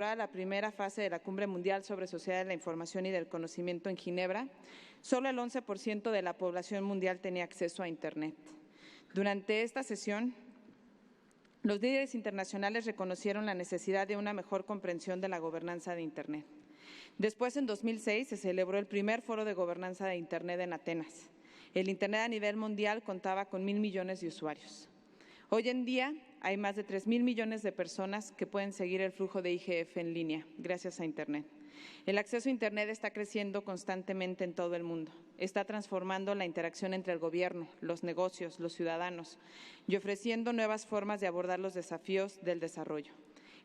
la primera fase de la Cumbre Mundial sobre Sociedad de la Información y del Conocimiento en Ginebra, solo el 11% de la población mundial tenía acceso a Internet. Durante esta sesión, los líderes internacionales reconocieron la necesidad de una mejor comprensión de la gobernanza de Internet. Después, en 2006, se celebró el primer foro de gobernanza de Internet en Atenas. El Internet a nivel mundial contaba con 1.000 millones de usuarios. Hoy en día hay más de 3.000 millones de personas que pueden seguir el flujo de IGF en línea gracias a Internet. El acceso a Internet está creciendo constantemente en todo el mundo. Está transformando la interacción entre el gobierno, los negocios, los ciudadanos y ofreciendo nuevas formas de abordar los desafíos del desarrollo.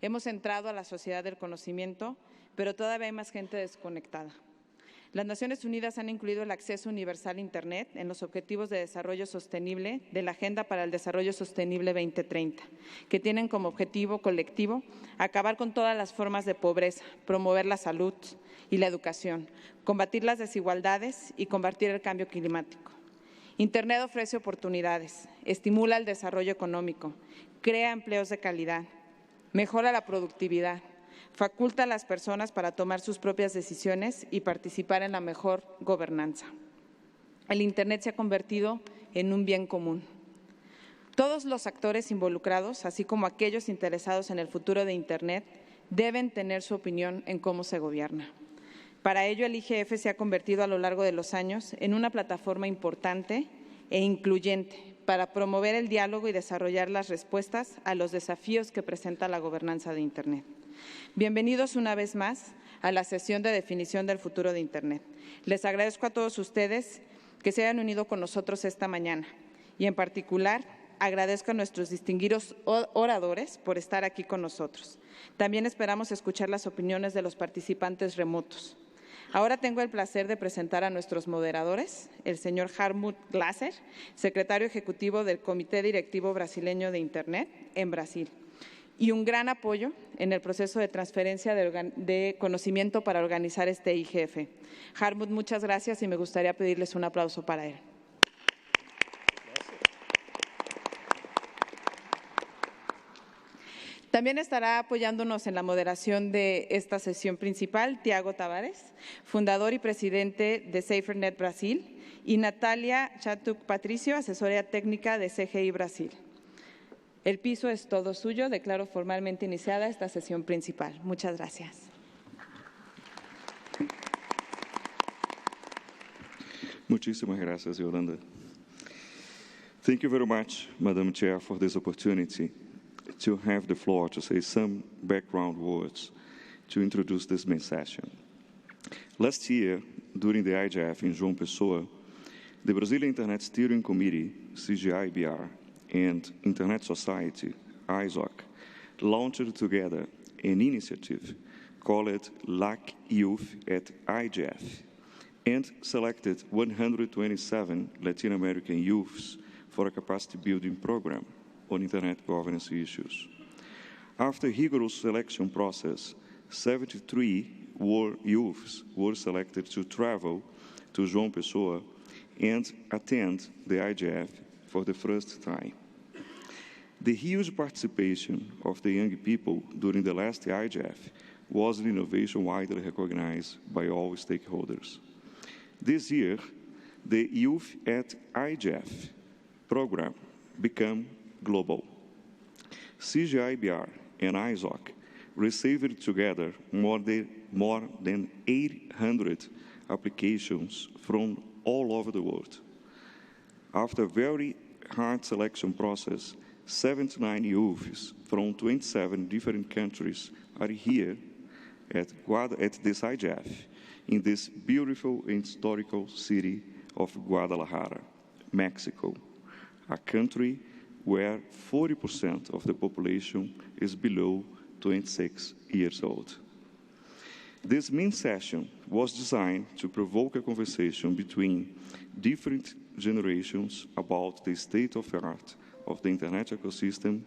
Hemos entrado a la sociedad del conocimiento, pero todavía hay más gente desconectada. Las Naciones Unidas han incluido el acceso universal a Internet en los Objetivos de Desarrollo Sostenible de la Agenda para el Desarrollo Sostenible 2030, que tienen como objetivo colectivo acabar con todas las formas de pobreza, promover la salud y la educación, combatir las desigualdades y combatir el cambio climático. Internet ofrece oportunidades, estimula el desarrollo económico, crea empleos de calidad, mejora la productividad, faculta a las personas para tomar sus propias decisiones y participar en la mejor gobernanza. El Internet se ha convertido en un bien común. Todos los actores involucrados, así como aquellos interesados en el futuro de Internet, deben tener su opinión en cómo se gobierna. Para ello, el IGF se ha convertido a lo largo de los años en una plataforma importante e incluyente para promover el diálogo y desarrollar las respuestas a los desafíos que presenta la gobernanza de Internet. Bienvenidos una vez más a la sesión de definición del futuro de Internet. Les agradezco a todos ustedes que se hayan unido con nosotros esta mañana y en particular agradezco a nuestros distinguidos oradores por estar aquí con nosotros. También esperamos escuchar las opiniones de los participantes remotos. Ahora tengo el placer de presentar a nuestros moderadores, el señor Hartmut Glaser, secretario ejecutivo del Comité Directivo Brasileño de Internet en Brasil, y un gran apoyo en el proceso de transferencia de conocimiento para organizar este IGF. Hartmut, muchas gracias y me gustaría pedirles un aplauso para él. También estará apoyándonos en la moderación de esta sesión principal Tiago Tavares, fundador y presidente de SaferNet Brasil, y Natalia Chatuk Patricio, asesora técnica de CGI Brasil. El piso es todo suyo. Declaro formalmente iniciada esta sesión principal. Muchas gracias. Muchísimas gracias, Yolanda. Thank you very much, Madam Chair, for this opportunity to have the floor to say some background words to introduce this main session. Last year, during the IGF in João Pessoa, the Brazilian Internet Steering Committee, CGI-BR, and Internet Society, ISOC, launched together an initiative called LAC Youth at IGF and selected 127 Latin American youths for a capacity building program on Internet governance issues. After a rigorous selection process, 73 youths were selected to travel to João Pessoa and attend the IGF for the first time. The huge participation of the young people during the last IGF was an innovation widely recognized by all stakeholders. This year, the Youth at IGF program became global. CGI-BR and ISOC received together more than 800 applications from all over the world. After a very hard selection process, 79 youths from 27 different countries are here at this IGF in this beautiful and historical city of Guadalajara, Mexico, a country where 40% of the population is below 26 years old. This main session was designed to provoke a conversation between different generations about the state of the art of the Internet ecosystem,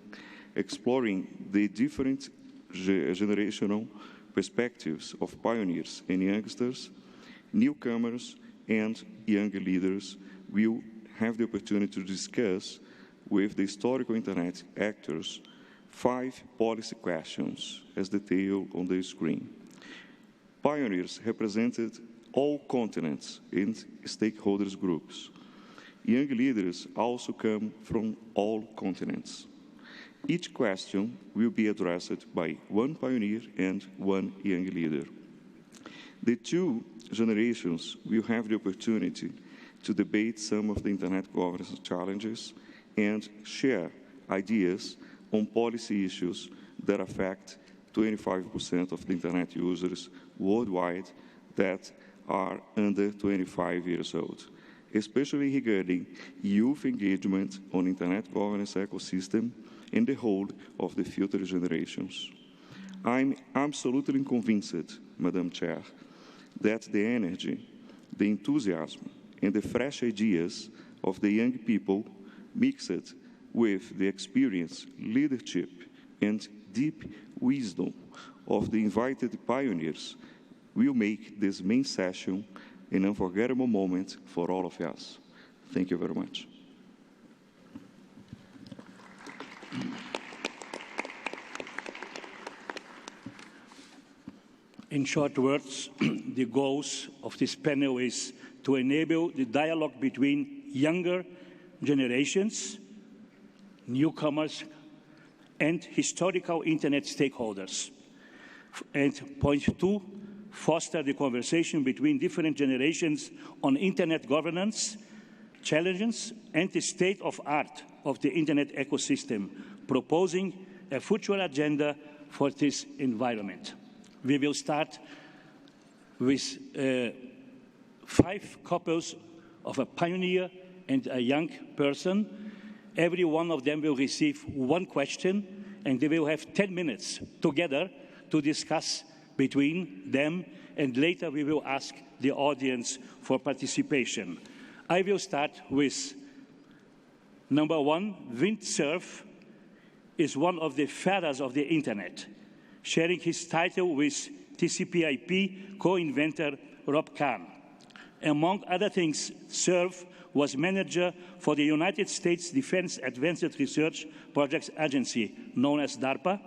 exploring the different generational perspectives of pioneers and youngsters, newcomers, and young leaders will have the opportunity to discuss with the historical Internet actors 5 policy questions, as detailed on the screen. Pioneers represented all continents and stakeholders groups. Young leaders also come from all continents. Each question will be addressed by one pioneer and one young leader. The two generations will have the opportunity to debate some of the Internet governance challenges and share ideas on policy issues that affect 25% of the Internet users worldwide that are under 25 years old, especially regarding youth engagement on Internet governance ecosystem and the whole of the future generations. I'm absolutely convinced, Madam Chair, that the energy, the enthusiasm, and the fresh ideas of the young people mixed with the experience, leadership, and deep wisdom of the invited pioneers will make this main session an unforgettable moment for all of us. Thank you very much. In short words, the goals of this panel is to enable the dialogue between younger generations, newcomers, and historical Internet stakeholders. And point 2, foster the conversation between different generations on Internet governance, challenges, and the state of art of the Internet ecosystem, proposing a future agenda for this environment. We will start with 5 couples of a pioneer and a young person. Every one of them will receive 1 question, and they will have 10 minutes together to discuss between them, and later we will ask the audience for participation. I will start with number 1. Windsurf is one of the fathers of the Internet, sharing his title with TCP/IP co-inventor Rob Kahn. Among other things, Surf was manager for the United States Defense Advanced Research Projects Agency, known as DARPA,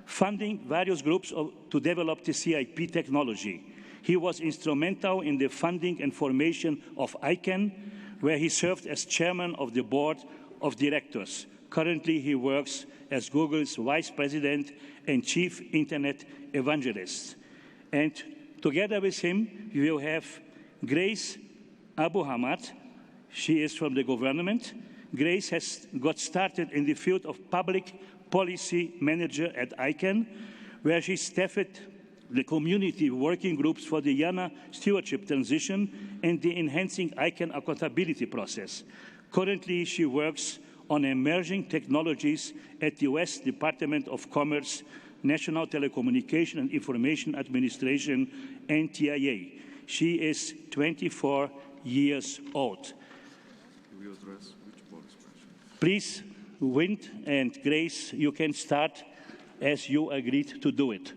funding various groups to develop TCP/IP technology. He was instrumental in the funding and formation of ICANN, where he served as chairman of the board of directors. Currently, he works as Google's vice president and chief internet evangelist. And together with him, you will have Grace Abu Hamad. She is from the government. Grace has got started in the field of public policy manager at ICANN, where she staffed the community working groups for the IANA stewardship transition and the enhancing ICANN accountability process. Currently, she works on emerging technologies at the U.S. Department of Commerce, National Telecommunication and Information Administration, NTIA. She is 24 years old. Please, Wind and Grace, you can start as you agreed to do it.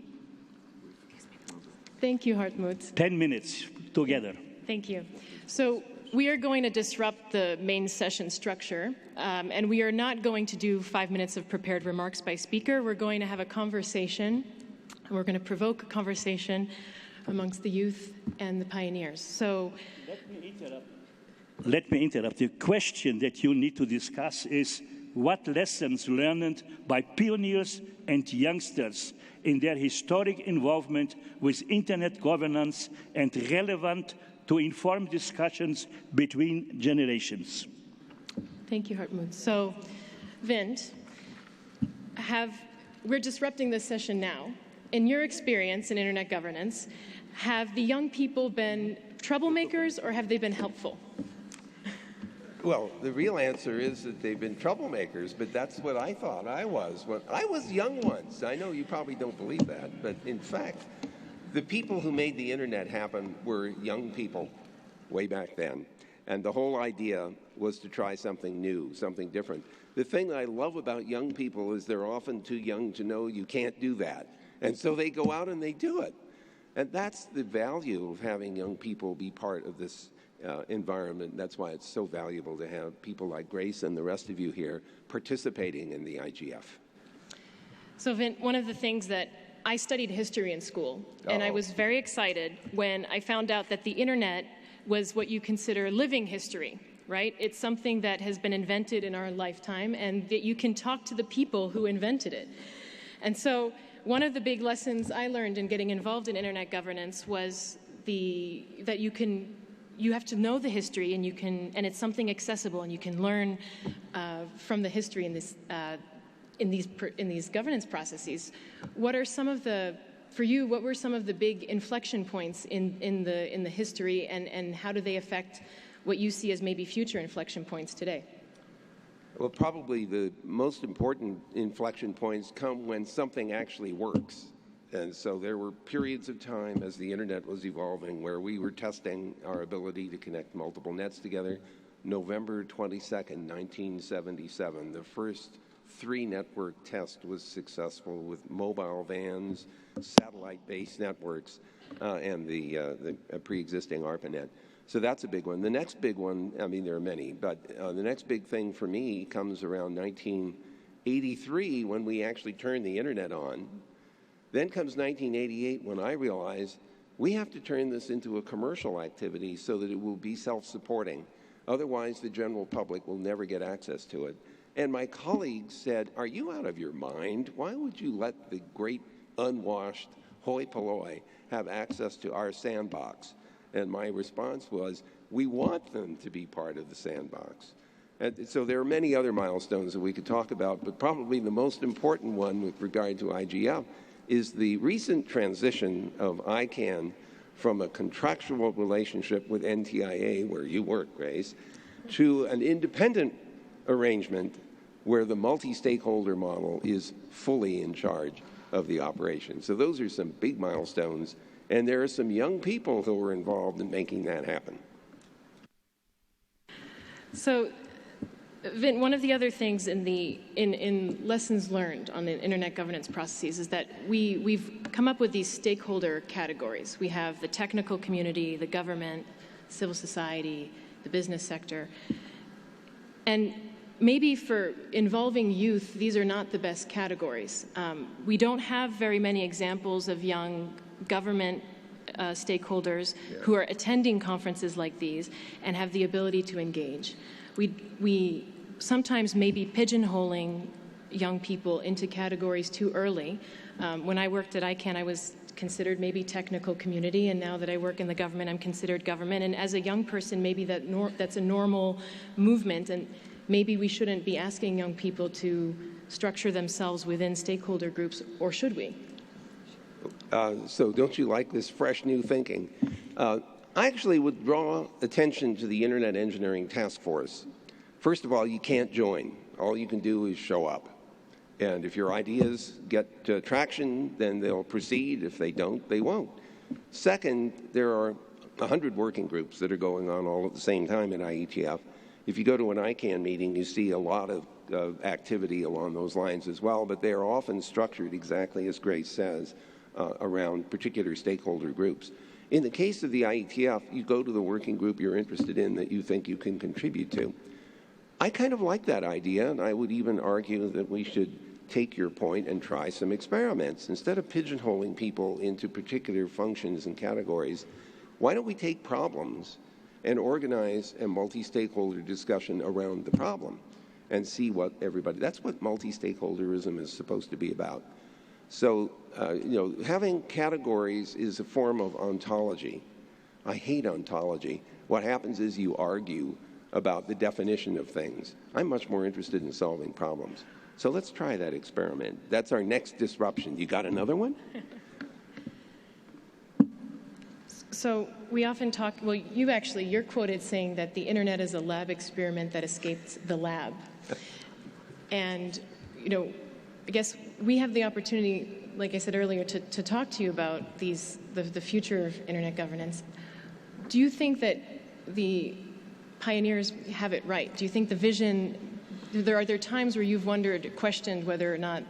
Thank you, Hartmut. 10 minutes together. Thank you. So we are going to disrupt the main session structure, and we are not going to do 5 minutes of prepared remarks by speaker. We're going to have a conversation, and we're going to provoke a conversation amongst the youth and the pioneers. So Let me interrupt. The question that you need to discuss is what lessons learned by pioneers and youngsters in their historic involvement with Internet governance and relevant to inform discussions between generations. Thank you, Hartmut. So, Vint, we're disrupting this session now. In your experience in Internet governance, have the young people been troublemakers or have they been helpful? Well, the real answer is that they've been troublemakers, but that's what I thought I was. When I was young once. I know you probably don't believe that, but in fact, the people who made the Internet happen were young people way back then. And the whole idea was to try something new, something different. The thing that I love about young people is they're often too young to know you can't do that. And so they go out and they do it. And that's the value of having young people be part of this environment. That's why it's so valuable to have people like Grace and the rest of you here participating in the IGF. So Vint, one of the things that I studied history in school, and I was very excited when I found out that the internet was what you consider living history, right? It's something that has been invented in our lifetime and that you can talk to the people who invented it. And so one of the big lessons I learned in getting involved in internet governance was that you have to know the history, and it's something accessible, and you can learn from the history in these governance processes. What were some of the big inflection points in the history, and how do they affect what you see as maybe future inflection points today? Well, probably the most important inflection points come when something actually works. And so there were periods of time as the internet was evolving where we were testing our ability to connect multiple nets together. November 22nd, 1977, the first 3-network test was successful with mobile vans, satellite-based networks, and the pre-existing ARPANET. So that's a big one. The next big one, I mean, there are many, but the next big thing for me comes around 1983 when we actually turned the internet on. Then comes 1988 when I realized we have to turn this into a commercial activity so that it will be self-supporting. Otherwise, the general public will never get access to it. And my colleagues said, "Are you out of your mind? Why would you let the great unwashed hoi polloi have access to our sandbox?" And my response was, we want them to be part of the sandbox. And so there are many other milestones that we could talk about, but probably the most important one with regard to IGF is the recent transition of ICANN from a contractual relationship with NTIA, where you work, Grace, to an independent arrangement where the multi-stakeholder model is fully in charge of the operation. So those are some big milestones, and there are some young people who were involved in making that happen. So, Vint, one of the other things in lessons learned on the internet governance processes is that we've come up with these stakeholder categories. We have the technical community, the government, civil society, the business sector. And maybe for involving youth, these are not the best categories. We don't have very many examples of young government stakeholders who are attending conferences like these and have the ability to engage. We sometimes may be pigeonholing young people into categories too early. When I worked at ICANN, I was considered maybe technical community, and now that I work in the government, I'm considered government. And as a young person, maybe that's a normal movement, and maybe we shouldn't be asking young people to structure themselves within stakeholder groups, or should we? So don't you like this fresh new thinking? I actually would draw attention to the Internet Engineering Task Force. First of all, you can't join. All you can do is show up. And if your ideas get traction, then they'll proceed. If they don't, they won't. Second, there are 100 working groups that are going on all at the same time at IETF. If you go to an ICANN meeting, you see a lot of activity along those lines as well, but they are often structured exactly as Grace says, around particular stakeholder groups. In the case of the IETF, you go to the working group you're interested in that you think you can contribute to. I kind of like that idea, and I would even argue that we should take your point and try some experiments. Instead of pigeonholing people into particular functions and categories, why don't we take problems and organize a multi-stakeholder discussion around the problem and see what everybody... That's what multi-stakeholderism is supposed to be about. So, having categories is a form of ontology. I hate ontology. What happens is you argue about the definition of things. I'm much more interested in solving problems. So let's try that experiment. That's our next disruption. You got another one? So we often talk, well, you're quoted saying that the internet is a lab experiment that escaped the lab. And, I guess we have the opportunity, like I said earlier, to talk to you about the future of internet governance. Do you think that the pioneers have it right? Do you think the vision, are there times where you've questioned whether or not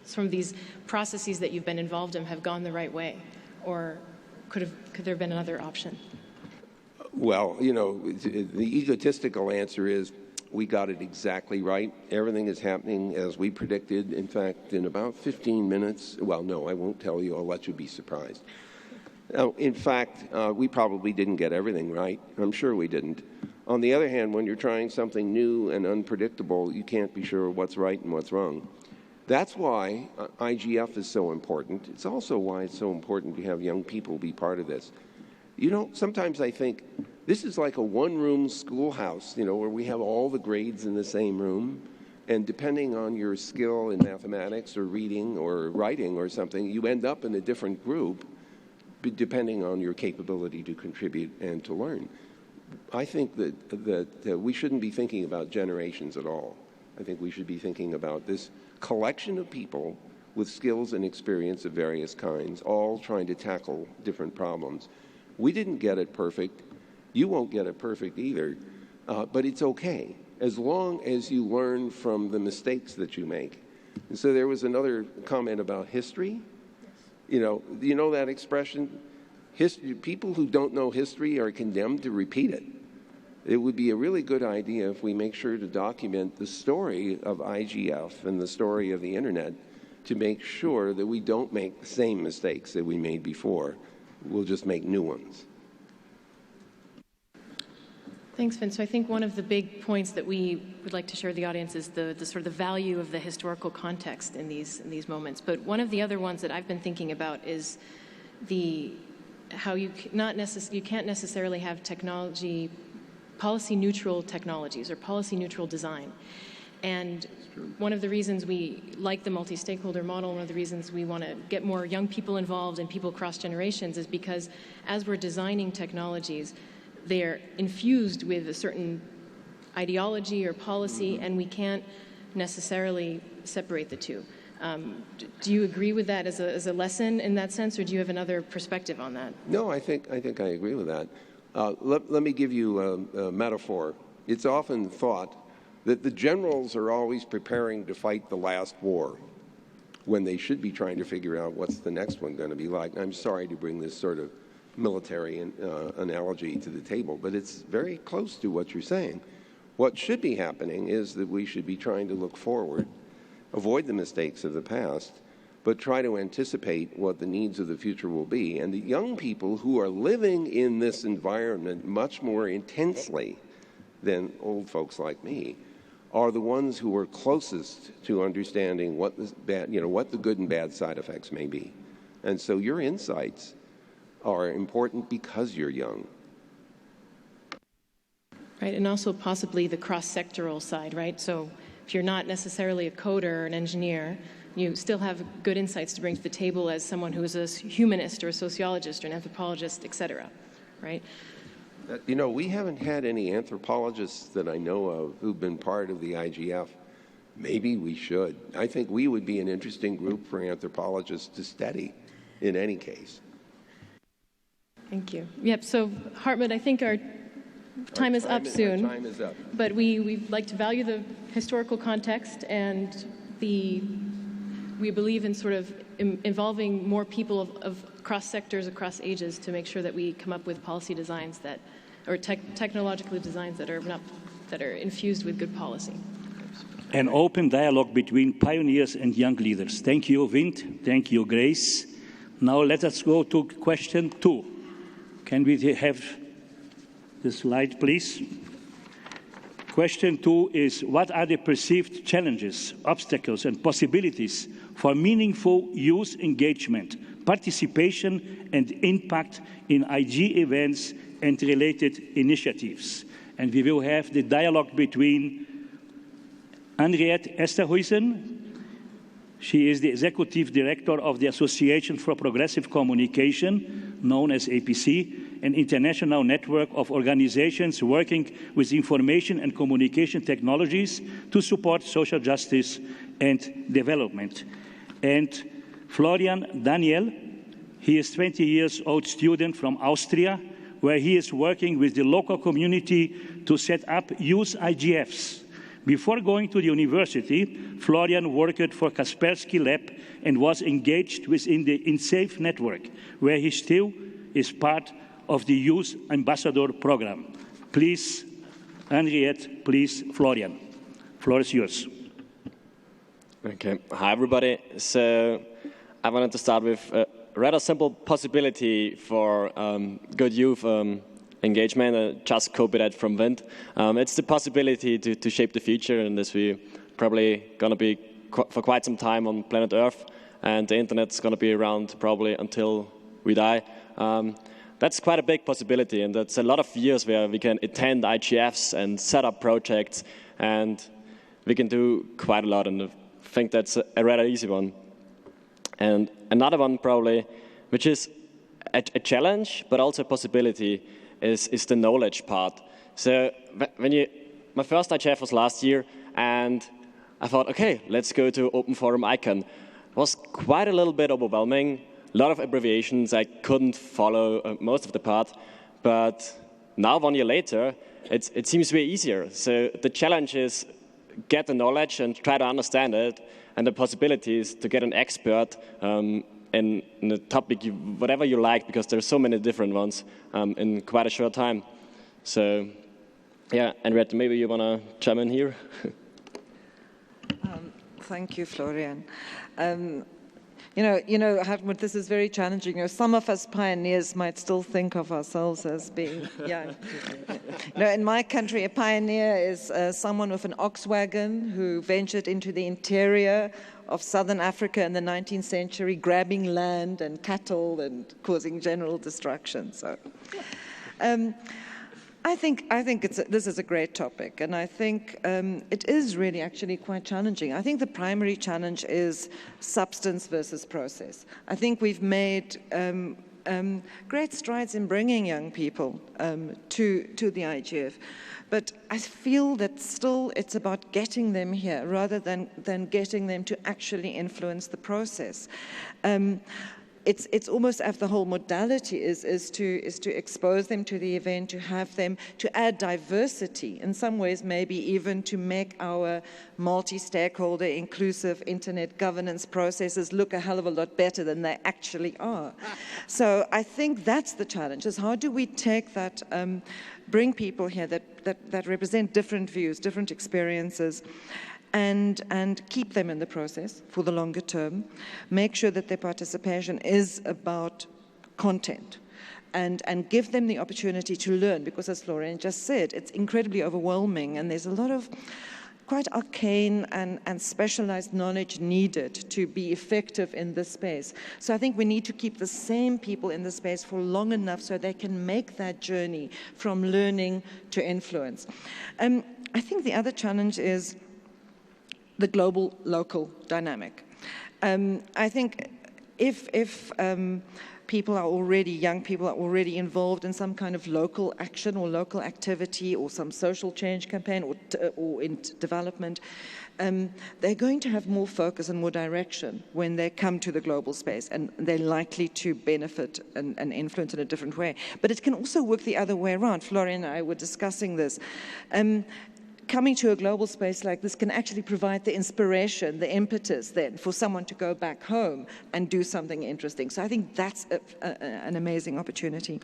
some of these processes that you've been involved in have gone the right way? Or could there have been another option? Well, the egotistical answer is, we got it exactly right. Everything is happening as we predicted. In fact, in about 15 minutes, well, no, I won't tell you. I'll let you be surprised. Now, in fact, we probably didn't get everything right. I'm sure we didn't. On the other hand, when you're trying something new and unpredictable, you can't be sure what's right and what's wrong. That's why IGF is so important. It's also why it's so important to have young people be part of this. You know, sometimes I think this is like a one-room schoolhouse, you know, where we have all the grades in the same room, and depending on your skill in mathematics or reading or writing or something, you end up in a different group depending on your capability to contribute and to learn. I think that we shouldn't be thinking about generations at all. I think we should be thinking about this collection of people with skills and experience of various kinds, all trying to tackle different problems. We didn't get it perfect. You won't get it perfect either, but it's okay, as long as you learn from the mistakes that you make. And so there was another comment about history. You know that expression? People who don't know history are condemned to repeat it. It would be a really good idea if we make sure to document the story of IGF and the story of the Internet to make sure that we don't make the same mistakes that we made before. We'll just make new ones. Thanks, Vince. So I think one of the big points that we would like to share with the audience is the sort of the value of the historical context in these moments. But one of the other ones that I've been thinking about is how you can't necessarily have policy-neutral technologies or policy-neutral design. And one of the reasons we like the multi-stakeholder model, one of the reasons we want to get more young people involved and people across generations is because as we're designing technologies, they're infused with a certain ideology or policy, and we can't necessarily separate the two. Do you agree with that as a lesson in that sense, or do you have another perspective on that? No, I think I agree with that. Let me give you a metaphor. It's often thought that the generals are always preparing to fight the last war when they should be trying to figure out what's the next one going to be like. I'm sorry to bring this sort of military analogy to the table, but it's very close to what you're saying. What should be happening is that we should be trying to look forward, avoid the mistakes of the past, but try to anticipate what the needs of the future will be. And the young people who are living in this environment much more intensely than old folks like me are the ones who are closest to understanding what the good and bad side effects may be. And so your insights are important because you're young. Right, and also possibly the cross-sectoral side, right? So if you're not necessarily a coder or an engineer, you still have good insights to bring to the table as someone who is a humanist or a sociologist or an anthropologist, et cetera, right? You know, we haven't had any anthropologists that I know of who've been part of the IGF. Maybe we should. I think we would be an interesting group for anthropologists to study in any case. Thank you. Yep, so Hartmut, I think our time is up soon. Our time is up. But we like to value the historical context, and we believe in sort of involving more people of across sectors, across ages, to make sure that we come up with policy designs or technological designs that are infused with good policy. An open dialogue between pioneers and young leaders. Thank you, Vint. Thank you, Grace. Now let us go to question 2. Can we have the slide, please? Question 2 is, what are the perceived challenges, obstacles, and possibilities for meaningful youth engagement, participation, and impact in IG events and related initiatives? And we will have the dialogue between Henriette Esterhuizen. She is the Executive Director of the Association for Progressive Communication, known as APC, an international network of organizations working with information and communication technologies to support social justice and development. And Florian Daniel, he is a 20-year-old student from Austria, where he is working with the local community to set up youth IGFs. Before going to the university, Florian worked for Kaspersky Lab and was engaged within the InSafe network, where he still is part of the Youth Ambassador program. Please Henriette, please, Florian. Floor is yours. Okay. Hi, everybody. So I wanted to start with a rather simple possibility for good youth engagement. Just copy that from Wind. It's the possibility to shape the future, and this we probably going to be for quite some time on planet Earth, and the internet's going to be around probably until we die. That's quite a big possibility, and that's a lot of years where we can attend IGFs and set up projects, and we can do quite a lot, and I think that's a rather easy one. And another one probably, which is a challenge, but also a possibility, is the knowledge part. So my first IGF was last year, and I thought, okay, let's go to Open Forum Icon. It was quite a little bit overwhelming. A lot of abbreviations, I couldn't follow most of the part, but now 1 year later, it seems way easier. So the challenge is get the knowledge and try to understand it, and the possibility is to get an expert in the topic, whatever you like, because there's so many different ones in quite a short time. So yeah, Henriette, maybe you want to chime in here? Thank you, Florian. You know, Hartmut, this is very challenging. You know, some of us pioneers might still think of ourselves as being young. In my country, a pioneer is someone with an ox wagon who ventured into the interior of southern Africa in the 19th century, grabbing land and cattle and causing general destruction. So, I think this is a great topic, and I think it is really actually quite challenging. I think the primary challenge is substance versus process. I think we've made great strides in bringing young people to the IGF, but I feel that still it's about getting them here rather than getting them to actually influence the process. It's almost as the whole modality is to expose them to the event, to have them, to add diversity, in some ways maybe even to make our multi-stakeholder inclusive internet governance processes look a hell of a lot better than they actually are. So I think that's the challenge, is how do we take that, bring people here that represent different views, different experiences, and keep them in the process for the longer term, make sure that their participation is about content, and give them the opportunity to learn, because as Florian just said, it's incredibly overwhelming, and there's a lot of quite arcane and specialized knowledge needed to be effective in this space. So I think we need to keep the same people in the space for long enough so they can make that journey from learning to influence. I think the other challenge is the global-local dynamic. I think if people are already, young people are already involved in some kind of local action or local activity or some social change campaign or in development, they're going to have more focus and more direction when they come to the global space, and they're likely to benefit and influence in a different way. But it can also work the other way around. Florian and I were discussing this. Coming to a global space like this can actually provide the inspiration, the impetus then for someone to go back home and do something interesting. So I think that's an amazing opportunity.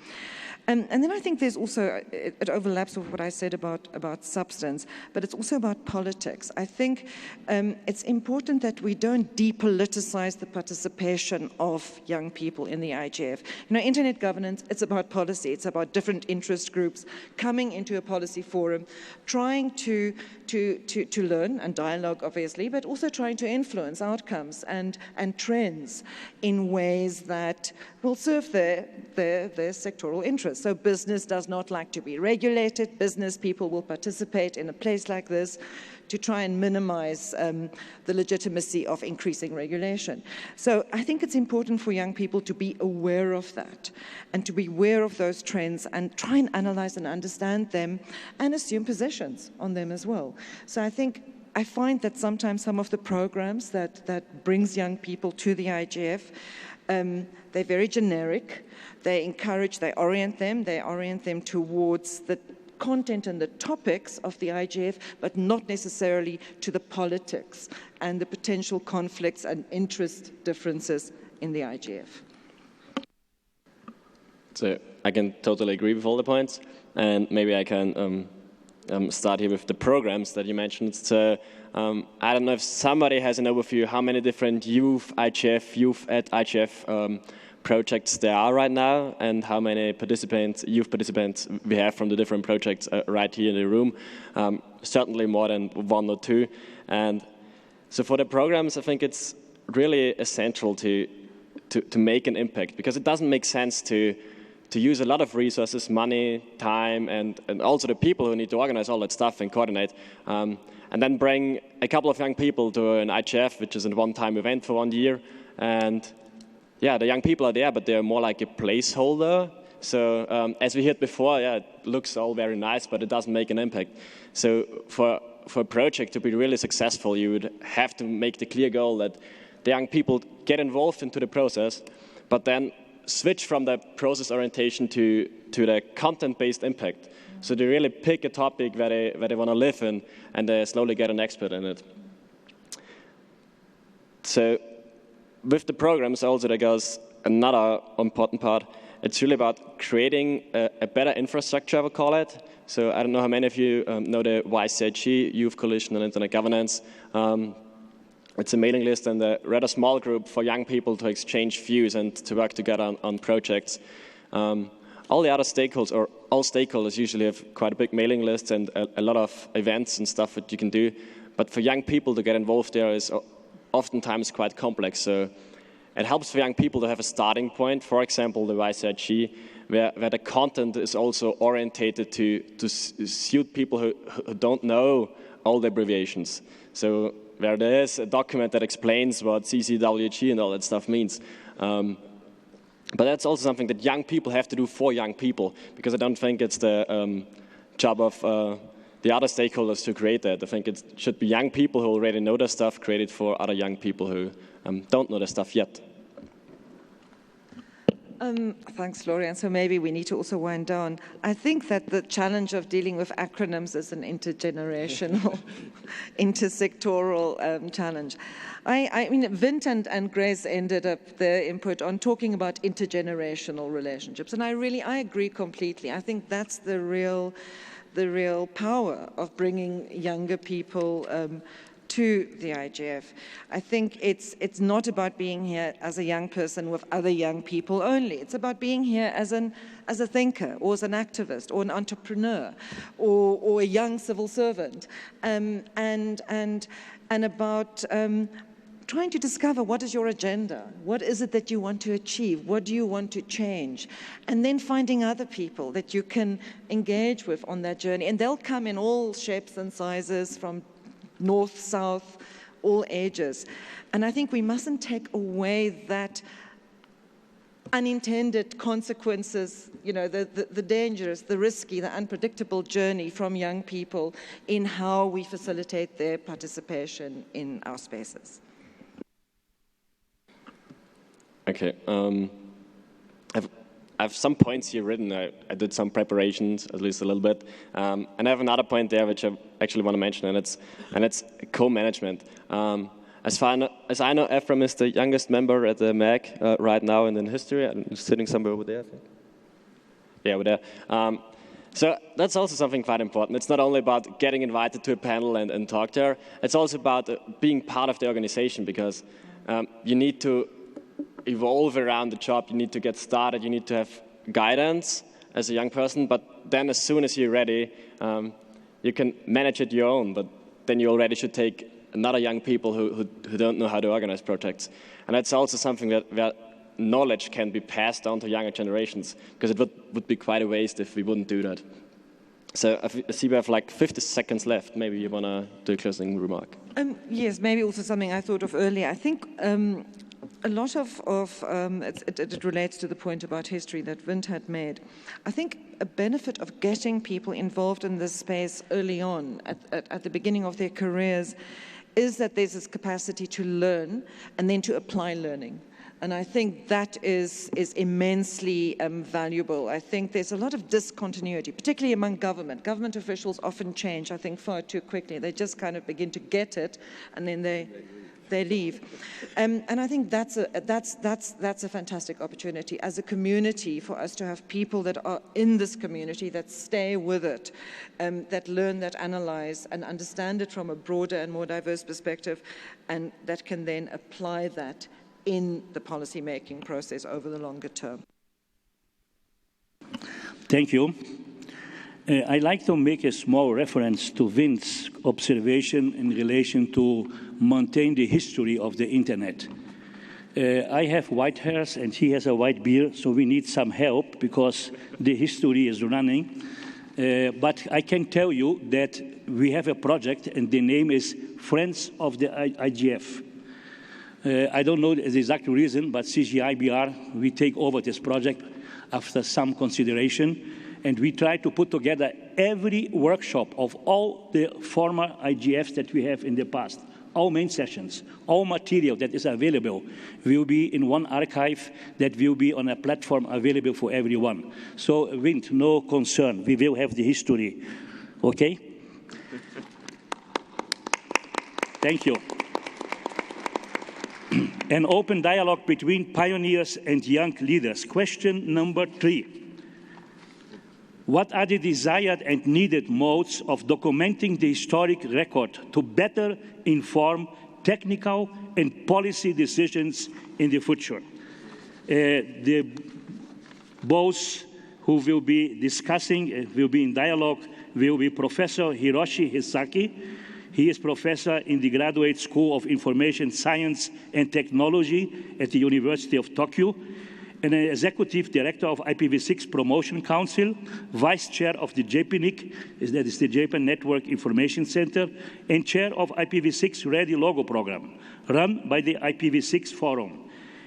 And then I think there's also, it overlaps with what I said about substance, but it's also about politics. I think it's important that we don't depoliticize the participation of young people in the IGF. You know, internet governance, it's about policy. It's about different interest groups coming into a policy forum, trying to learn and dialogue, obviously, but also trying to influence outcomes and trends in ways that will serve their sectoral interests. So business does not like to be regulated. Business people will participate in a place like this to try and minimize the legitimacy of increasing regulation. So I think it's important for young people to be aware of that and to be aware of those trends and try and analyze and understand them and assume positions on them as well. So I find that sometimes some of the programs that brings young people to the IGF, they're very generic. They encourage, they orient them towards the content and the topics of the IGF, but not necessarily to the politics and the potential conflicts and interest differences in the IGF. So I can totally agree with all the points, and maybe I can start here with the programs that you mentioned. So I don't know if somebody has an overview how many different youth at IGF projects there are right now, and how many youth participants we have from the different projects right here in the room. Certainly more than 1 or 2. And so for the programs, I think it's really essential to make an impact, because it doesn't make sense to use a lot of resources, money, time, and also the people who need to organize all that stuff and coordinate, and then bring a couple of young people to an IGF, which is a one-time event for 1 year. And yeah, the young people are there, but they're more like a placeholder. So as we heard before, yeah, it looks all very nice, but it doesn't make an impact. So for a project to be really successful, you would have to make the clear goal that the young people get involved into the process, but then switch from the process orientation to the content-based impact. So they really pick a topic where they want to live in, and they slowly get an expert in it. So with the programs also there goes another important part. It's really about creating a better infrastructure, I would call it. So I don't know how many of you know the YCG, Youth Coalition on Internet Governance. It's a mailing list and a rather small group for young people to exchange views and to work together on projects. All the other stakeholders, or all stakeholders, usually have quite a big mailing list and a lot of events and stuff that you can do. But for young people to get involved there is oftentimes quite complex. So it helps for young people to have a starting point, for example, the YCG, where the content is also orientated to suit people who don't know all the abbreviations. So where there is a document that explains what CCWG and all that stuff means. But that's also something that young people have to do for young people, because I don't think it's the job of the other stakeholders to create that. I think it should be young people who already know the stuff created for other young people who don't know the stuff yet. Thanks, Florian. So maybe we need to also wind down. I think that the challenge of dealing with acronyms is an intergenerational, intersectoral challenge. I mean, Vint and Grace ended up their input on talking about intergenerational relationships, and I agree completely. I think that's the real power of bringing younger people to the IGF. I think it's not about being here as a young person with other young people only. It's about being here as a thinker, or as an activist, or an entrepreneur, or a young civil servant, and about trying to discover what is your agenda, what is it that you want to achieve, what do you want to change, and then finding other people that you can engage with on that journey. And they'll come in all shapes and sizes, from north, south, all ages. And I think we mustn't take away that unintended consequences, you know, the dangerous, the risky, the unpredictable journey from young people in how we facilitate their participation in our spaces. Okay, I have some points here written. I did some preparations, at least a little bit, and I have another point there which I actually want to mention, and it's co-management. As I know, Ephraim is the youngest member at the MAG right now in history. I'm sitting somewhere over there, I think. Yeah, over there. So that's also something quite important. It's not only about getting invited to a panel and talk there. It's also about being part of the organization, because you need to evolve around the job, you need to get started, you need to have guidance as a young person, but then as soon as you're ready, you can manage it your own, but then you already should take another young people who don't know how to organize projects. And that's also something where knowledge can be passed on to younger generations, because it would be quite a waste if we wouldn't do that. So I see we have like 50 seconds left. Maybe you want to do a closing remark. Yes, maybe also something I thought of earlier. I think a lot of it relates to the point about history that Vint had made. I think a benefit of getting people involved in this space early on, at the beginning of their careers, is that there's this capacity to learn and then to apply learning. And I think that is immensely valuable. I think there's a lot of discontinuity, particularly among government. Government officials often change, I think, far too quickly. They just kind of begin to get it, and then they they leave. And I think that's a fantastic opportunity as a community for us to have people that are in this community, that stay with it, that learn, that analyze, and understand it from a broader and more diverse perspective, and that can then apply that in the policy-making process over the longer term. Thank you. I'd like to make a small reference to Vince's observation in relation to maintain the history of the internet. I have white hairs and he has a white beard, so we need some help because the history is running. But I can tell you that we have a project and the name is Friends of the IGF. I don't know the exact reason, but CGIBR, we take over this project after some consideration, and we try to put together every workshop of all the former IGFs that we have in the past. All main sessions, all material that is available will be in one archive that will be on a platform available for everyone. So, Vint, no concern, we will have the history, okay? Thank you. An open dialogue between pioneers and young leaders. Question number 3. What are the desired and needed modes of documenting the historic record to better inform technical and policy decisions in the future? Both who will be discussing, will be in dialogue, will be Professor Hiroshi Hisaki. He is professor in the Graduate School of Information Science and Technology at the University of Tokyo, and an executive director of IPv6 Promotion Council, vice chair of the JPNIC, that is the Japan Network Information Center, and chair of IPv6 Ready Logo program, run by the IPv6 Forum.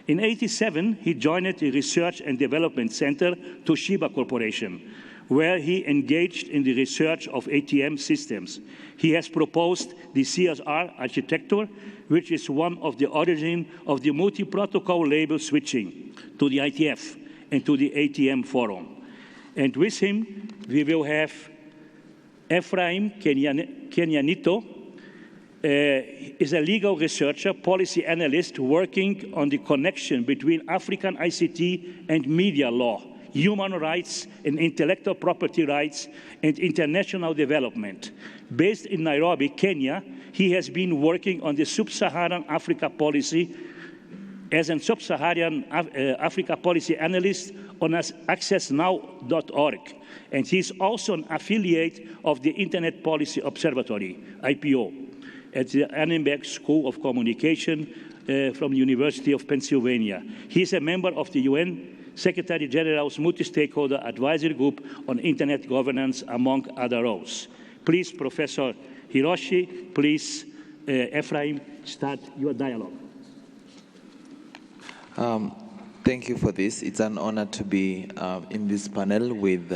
In 1987, he joined the Research and Development Center, Toshiba Corporation, where he engaged in the research of ATM systems. He has proposed the CSR architecture, which is one of the origin of the multi-protocol label switching to the ITF and to the ATM forum. And with him, we will have Ephraim Kenyanito, is a legal researcher, policy analyst working on the connection between African ICT and media law, human rights and intellectual property rights, and international development. Based in Nairobi, Kenya, he has been working on the Sub-Saharan Africa policy as a Sub-Saharan Africa policy analyst on accessnow.org. And he's also an affiliate of the Internet Policy Observatory, IPO, at the Annenberg School of Communication from the University of Pennsylvania. He's a member of the UN Secretary General's Multi-Stakeholder Advisory Group on Internet Governance, among other roles. Please, Professor Hiroshi, please, Ephraim, start your dialogue. Thank you for this. It's an honor to be in this panel with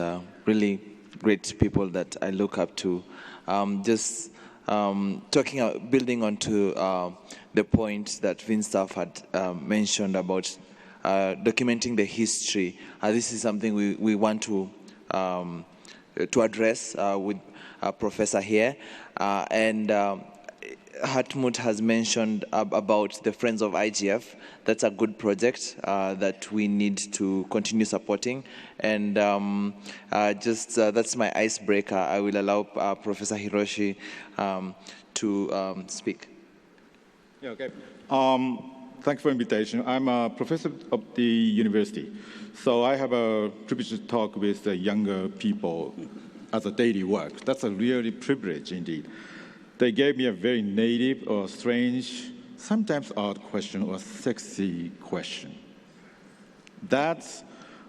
really great people that I look up to. Building onto the point that Vinstaff had mentioned about documenting the history. This is something we want to address with Professor here. And Hartmut has mentioned about the Friends of IGF. That's a good project that we need to continue supporting. And that's my icebreaker. I will allow Professor Hiroshi to speak. Yeah, okay. Thanks for the invitation. I'm a professor of the university. So I have a privilege to talk with the younger people as a daily work. That's a really privilege indeed. They gave me a very native or strange, sometimes odd question or sexy question. That's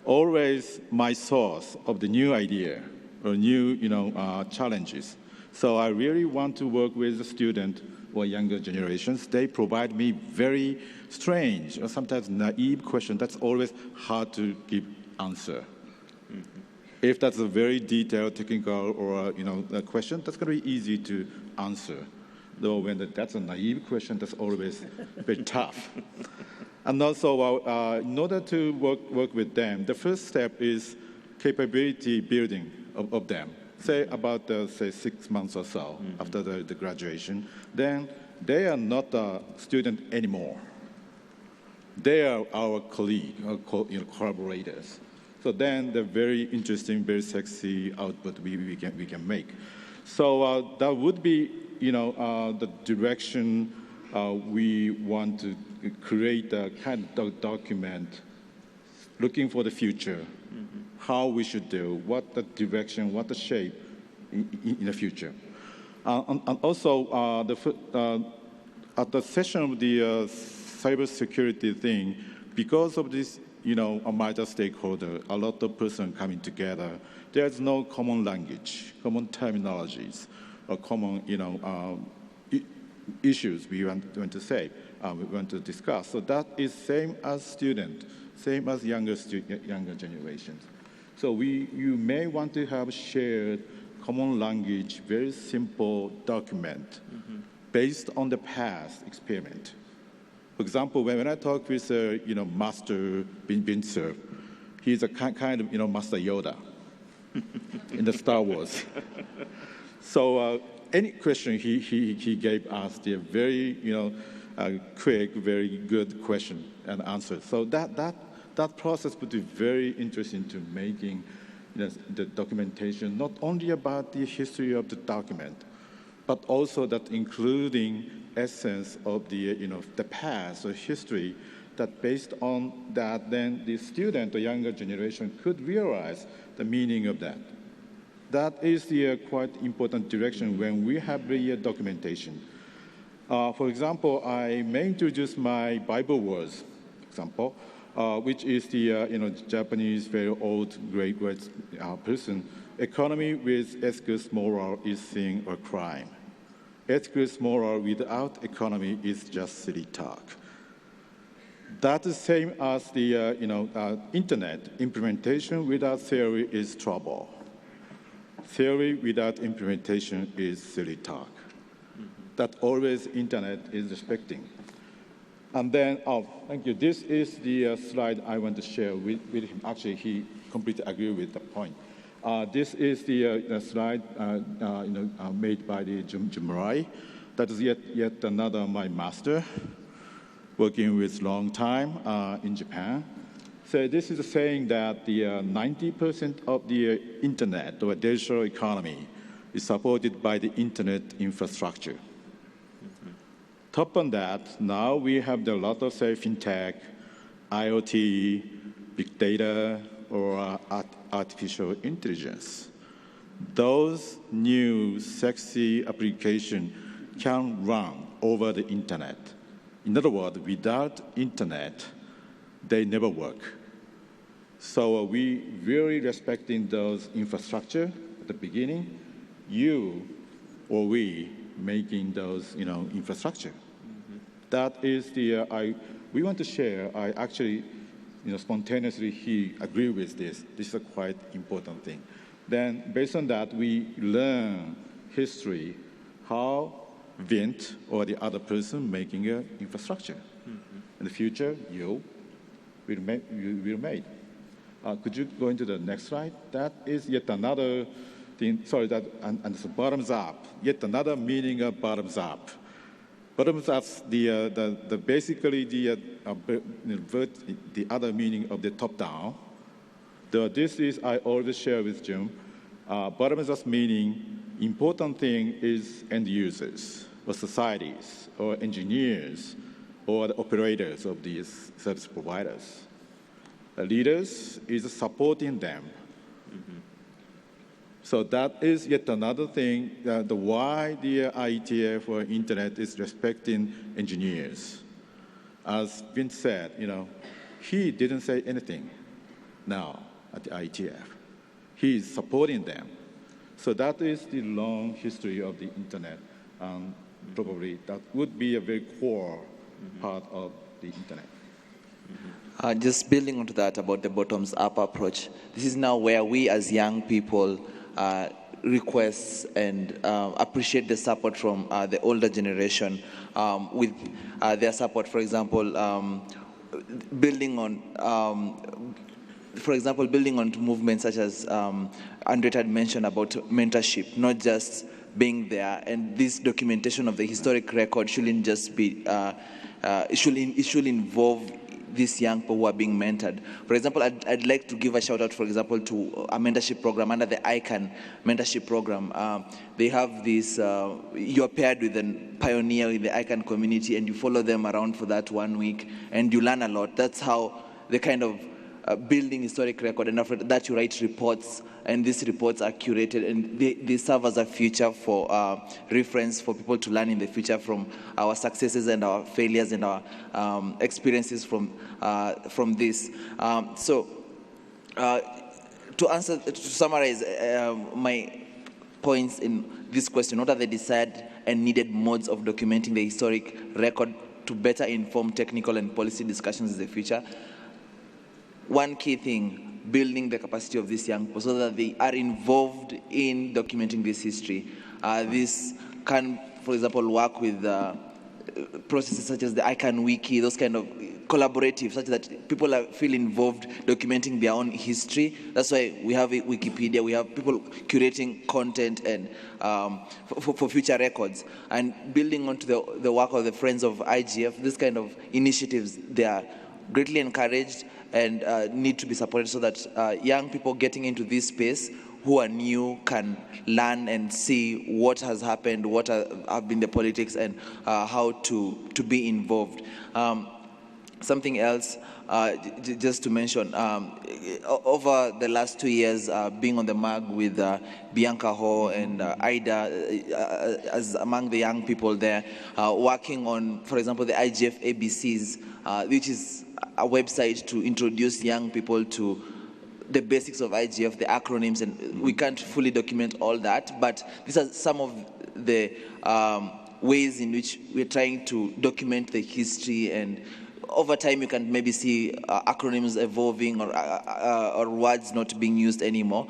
always my source of the new idea or new challenges. So I really want to work with the student or younger generations. They provide me very strange or sometimes naive question that's always hard to give answer. Mm-hmm. If that's a very detailed, technical, or a question, that's going to be easy to answer. Though when that's a naive question, that's always very tough. And also, in order to work with them, the first step is capability building of them. Say about 6 months or so after the graduation. Then they are not a student anymore. They are our colleagues, our collaborators. So then the very interesting, very sexy output we can make. So that would be, the direction we want to create a kind of document looking for the future, how we should do, what the direction, what the shape in the future. And also, at the session of the cybersecurity thing, because of this, a major stakeholder, a lot of persons coming together, there's no common language, common terminologies, or common, issues we want to say, we want to discuss. So that is same as student, same as younger generations. So you may want to have shared common language, very simple document based on the past experiment. For example, when I talk with, Master Bin-Sur, he's a kind of, Master Yoda in the Star Wars. So any question he gave us, the very, quick, very good question and answer. So that process would be very interesting to making the documentation, not only about the history of the document, but also that including essence of the, the past or history, that based on that, then the student or younger generation could realize the meaning of that. That is the quite important direction when we have the documentation. For example, I may introduce my Bible words example, which is the Japanese very old great person. Economy with ethics moral is sin or crime. Ethics moral without economy is just silly talk. That is the same as the internet. Implementation without theory is trouble. Theory without implementation is silly talk. That always internet is respecting. And then, thank you. This is the slide I want to share with him. Actually, he completely agreed with the point. This is the slide made by the Jim Rai. That is yet another my master, working with long time in Japan. So this is saying that the 90% of the internet or digital economy is supported by the internet infrastructure. Top on that, now we have a lot of, say, fintech, IoT, big data, or artificial intelligence. Those new sexy applications can run over the internet. In other words, without internet, they never work. So we really respecting those infrastructure at the beginning. You or we making those infrastructure. That is the we want to share. I actually spontaneously he agreed with this. This is a quite important thing. Then based on that, we learn history, how Vint or the other person making an infrastructure. In the future, you will made. Could you go into the next slide? That is yet another thing. Sorry, that and it's bottoms up. Yet another meaning of bottoms up. Bottoms up, the basically the other meaning of the top down. This is I always share with Jim. Bottoms up meaning important thing is end users or societies or engineers or the operators of these service providers. The leaders is supporting them. So that is yet another thing, why the IETF or internet is respecting engineers. As Vince said, he didn't say anything now at the IETF. He is supporting them. So that is the long history of the internet. Probably that would be a very core part of the internet. Just building onto that about the bottoms-up approach, this is now where we as young people request and appreciate the support from the older generation with their support, for example, building on movements such as Andre had mentioned about mentorship, not just being there, and this documentation of the historic record shouldn't just be, it should involve these young people who are being mentored. For example, I'd like to give a shout out, for example, to a mentorship program under the ICANN mentorship program. They have this, you're paired with a pioneer in the ICANN community and you follow them around for that 1 week and you learn a lot. That's how the kind of building historic record, and after that you write reports, and these reports are curated and they serve as a future for reference for people to learn in the future from our successes and our failures and our experiences from this. To summarize my points in this question, what are the desired and needed modes of documenting the historic record to better inform technical and policy discussions in the future? One key thing, building the capacity of these young people so that they are involved in documenting this history. This can, for example, work with processes such as the ICANN Wiki, those kind of collaborative, such that people feel involved documenting their own history. That's why we have Wikipedia, we have people curating content and for future records. And building onto the work of the Friends of IGF, this kind of initiatives, they are greatly encouraged and need to be supported so that young people getting into this space who are new can learn and see what has happened, what have been the politics, and how to be involved. Something else, just to mention, over the last 2 years, being on the MAG with Bianca Ho and Ida, as among the young people there, working on, for example, the IGF ABCs, which is a website to introduce young people to the basics of IGF, the acronyms, and we can't fully document all that, but these are some of the ways in which we're trying to document the history, and over time you can maybe see acronyms evolving or words not being used anymore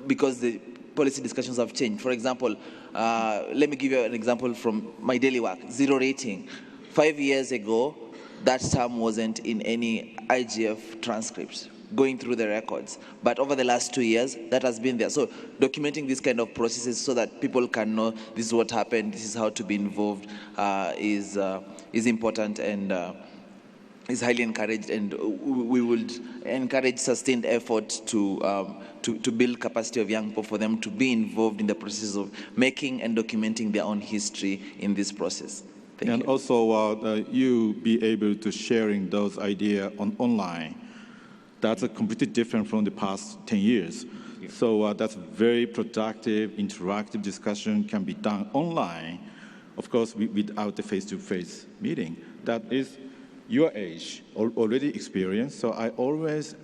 because the policy discussions have changed. For example, let me give you an example from my daily work, zero rating. 5 years ago, that term wasn't in any IGF transcripts going through the records. But over the last 2 years, that has been there. So documenting these kind of processes so that people can know this is what happened, this is how to be involved is important and is highly encouraged. And we would encourage sustained effort to build capacity of young people for them to be involved in the process of making and documenting their own history in this process. Thank you. Also, you be able to sharing those ideas online. That's completely different from the past 10 years. Yeah. So that's very productive, interactive discussion can be done online, of course, without the face-to-face meeting. That is your age, already experienced. So I always,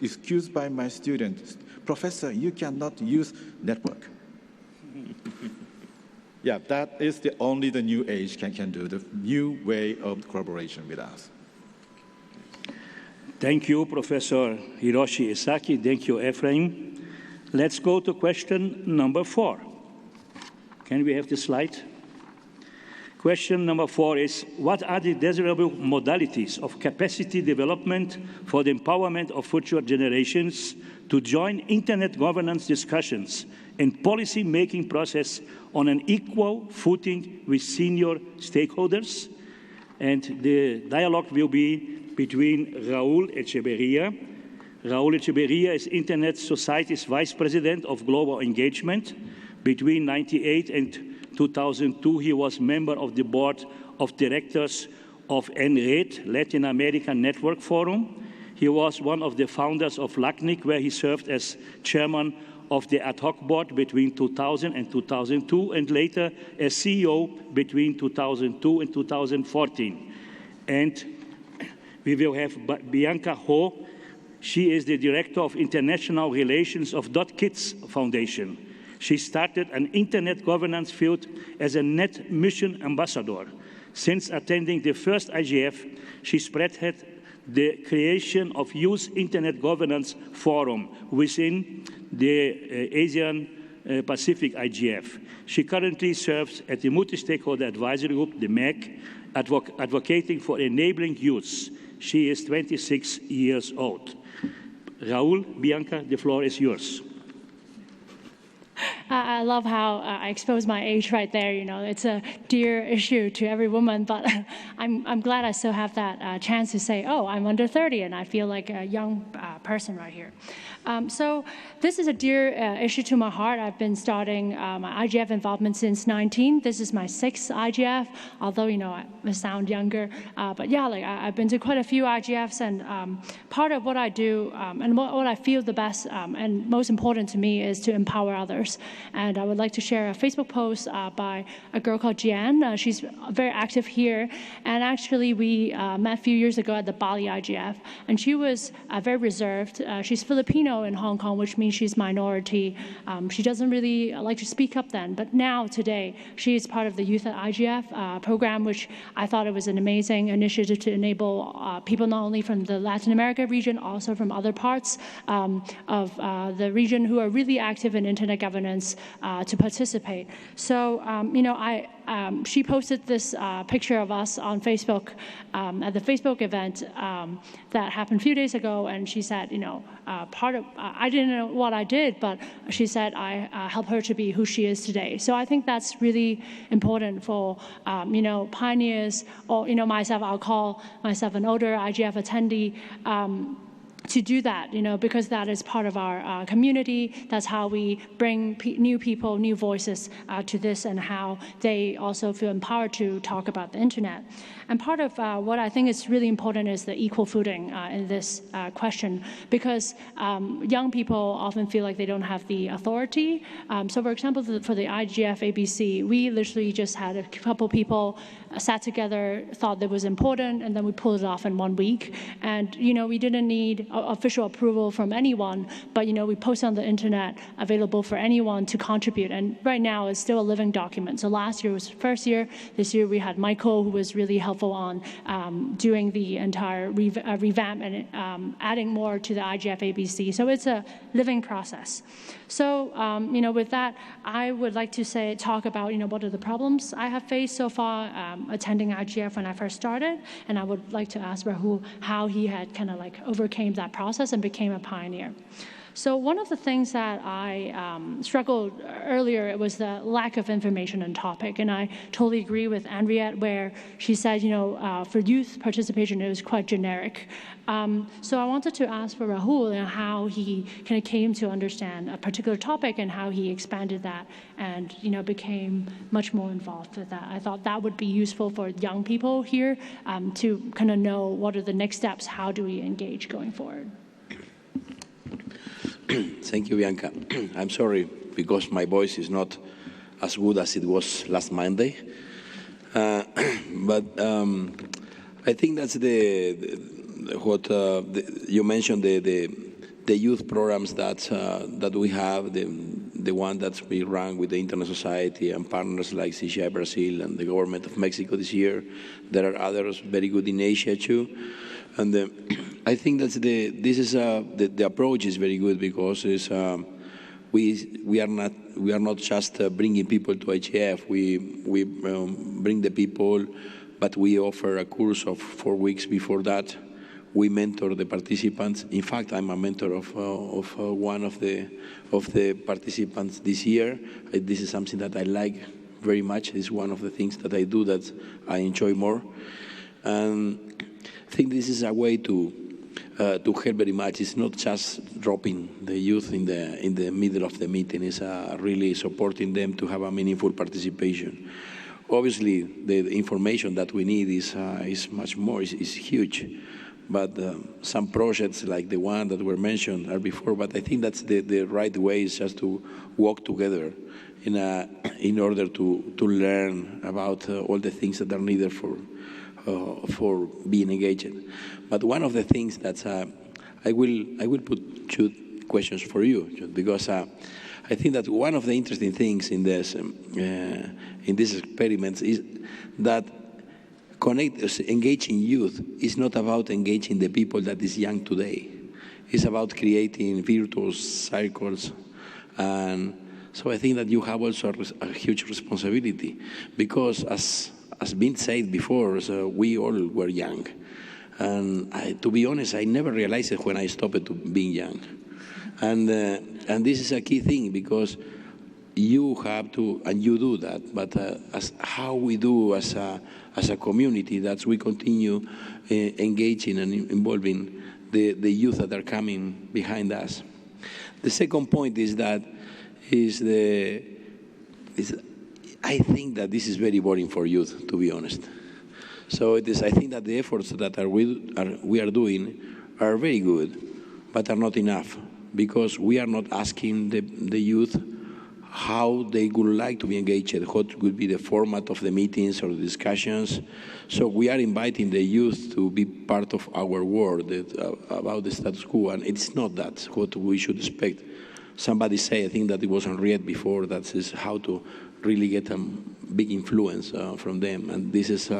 excused by my students, Professor, you cannot use network. Yeah, that is only the new age can do, the new way of collaboration with us. Thank you, Professor Hiroshi Esaki. Thank you, Ephraim. Let's go to question number 4. Can we have the slide? Question number 4 is, what are the desirable modalities of capacity development for the empowerment of future generations to join Internet governance discussions and policy-making process on an equal footing with senior stakeholders? And the dialogue will be between Raúl Echeverría. Raúl Echeverría is Internet Society's Vice President of Global Engagement. Between 1998 and 2002, he was member of the board of directors of NRED, Latin American Network Forum. He was one of the founders of LACNIC, where he served as chairman of the ad hoc board between 2000 and 2002, and later as CEO between 2002 and 2014. And we will have Bianca Ho. She is the Director of International Relations of .Kids Foundation. She started an Internet governance field as a net mission ambassador. Since attending the first IGF, she spearheaded the creation of Youth Internet Governance Forum within the Asian Pacific IGF. She currently serves at the Multi-Stakeholder Advisory Group, the MEC, advocating for enabling youth. She is 26 years old. Raúl, Bianca, the floor is yours. I love how I expose my age right there. You know, it's a dear issue to every woman, but I'm glad I still have that chance to say, oh, I'm under 30 and I feel like a young person right here. So this is a dear issue to my heart. I've been starting my IGF involvement since 19. This is my 6th IGF, although, you know, I sound younger. But yeah, like I've been to quite a few IGFs, and part of what I do and what I feel the best and most important to me is to empower others. And I would like to share a Facebook post by a girl called Jian. She's very active here. And actually, we met a few years ago at the Bali IGF. And she was very reserved. She's Filipino in Hong Kong, which means she's minority. She doesn't really like to speak up then. But now, today, she is part of the Youth at IGF program, which I thought it was an amazing initiative to enable people not only from the Latin America region, also from other parts of the region who are really active in internet governance to participate. So, you know, she posted this picture of us on Facebook at the Facebook event that happened a few days ago, and she said, you know, I didn't know what I did, but she said I helped her to be who she is today. So I think that's really important for, you know, pioneers, or, you know, myself, I'll call myself an older IGF attendee, to do that, you know, because that is part of our community. That's how we bring new people, new voices to this, and how they also feel empowered to talk about the internet. And part of what I think is really important is the equal footing in this question, because young people often feel like they don't have the authority. So, for example, for the IGF ABC, we literally just had a couple people sat together, thought that was important, and then we pulled it off in 1 week. And, you know, we didn't need official approval from anyone, but, you know, we posted on the internet, available for anyone to contribute. And right now, it's still a living document. So last year was the first year. This year, we had Michael, who was really helpful on doing the entire revamp and adding more to the IGF ABC. So it's a living process. So, you know, with that, I would like to talk about, you know, what are the problems I have faced so far attending IGF when I first started, and I would like to ask Rahul how he had kind of like overcame that process and became a pioneer. So one of the things that I struggled earlier was the lack of information on topic, and I totally agree with Henriette where she said, you know, for youth participation, it was quite generic. So I wanted to ask for Rahul and how he kind of came to understand a particular topic and how he expanded that and, you know, became much more involved with that. I thought that would be useful for young people here to kind of know what are the next steps, how do we engage going forward. Thank you, Bianca. I'm sorry because my voice is not as good as it was last Monday. But I think that's you mentioned the youth programs that we have, the one that we run with the Internet Society and partners like CGI Brazil and the government of Mexico this year. There are others very good in Asia too. And I think that the approach is very good because we are not just bringing people to IGF. We bring the people, but we offer a course of 4 weeks before that. We mentor the participants. In fact, I'm a mentor of one of the participants this year. This is something that I like very much. It's one of the things that I do that I enjoy more. And I think this is a way to help very much. It's not just dropping the youth in the middle of the meeting. It's really supporting them to have a meaningful participation. Obviously, the information that we need is much more. Is huge. But some projects like the one that were mentioned are before. But I think that's the right way is just to work together in order to learn about all the things that are needed for being engaged. But one of the things that I will put 2 questions for you, because I think that one of the interesting things in these experiments is that engaging youth is not about engaging the people that is young today. It's about creating virtuous circles. And so I think that you have also a huge responsibility because as been said before, so we all were young. And to be honest, I never realized it when I stopped being young. And this is a key thing because you have to, and you do that, but as how we do as a community, that we continue engaging and involving the youth that are coming behind us. The second point is that I think that this is very boring for youth, to be honest. So it is. I think that the efforts that we are doing are very good, but are not enough, because we are not asking the youth how they would like to be engaged, what would be the format of the meetings or the discussions. So we are inviting the youth to be part of our world about the status quo, and it's not that what we should expect. Somebody say, I think that it wasn't read before, that is how to really get a big influence from them, and this is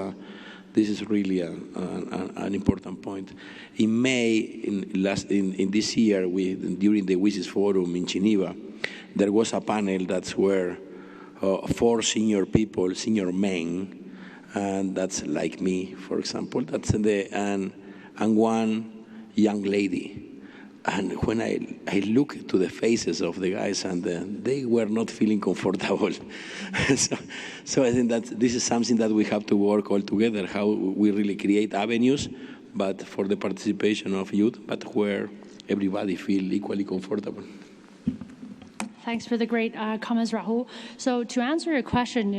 really an important point. In May, in this year, during the WISIS Forum in Geneva, there was a panel that's where 4 senior people, senior men, and that's like me, for example, and 1 young lady. And when I look to the faces of the guys, and they were not feeling comfortable. so I think that this is something that we have to work all together, how we really create avenues, but for the participation of youth, but where everybody feel equally comfortable. Thanks for the great comments, Rahul. So to answer your question,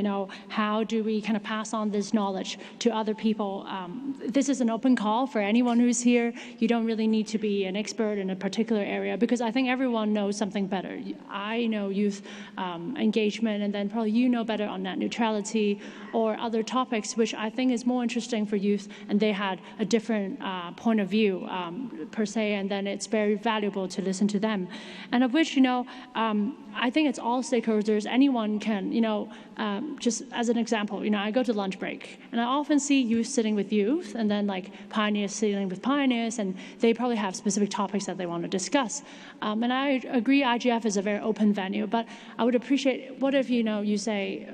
how do we kind of pass on this knowledge to other people? This is an open call for anyone who's here. You don't really need to be an expert in a particular area, because I think everyone knows something better. I know youth engagement, and then probably you know better on net neutrality or other topics, which I think is more interesting for youth, and they had a different point of view per se, and then it's very valuable to listen to them. And of which, I think it's all stakeholders. Anyone can, just as an example, I go to lunch break, and I often see youth sitting with youth, and then like pioneers sitting with pioneers, and they probably have specific topics that they want to discuss. And I agree, IGF is a very open venue, but I would appreciate, what if, you say,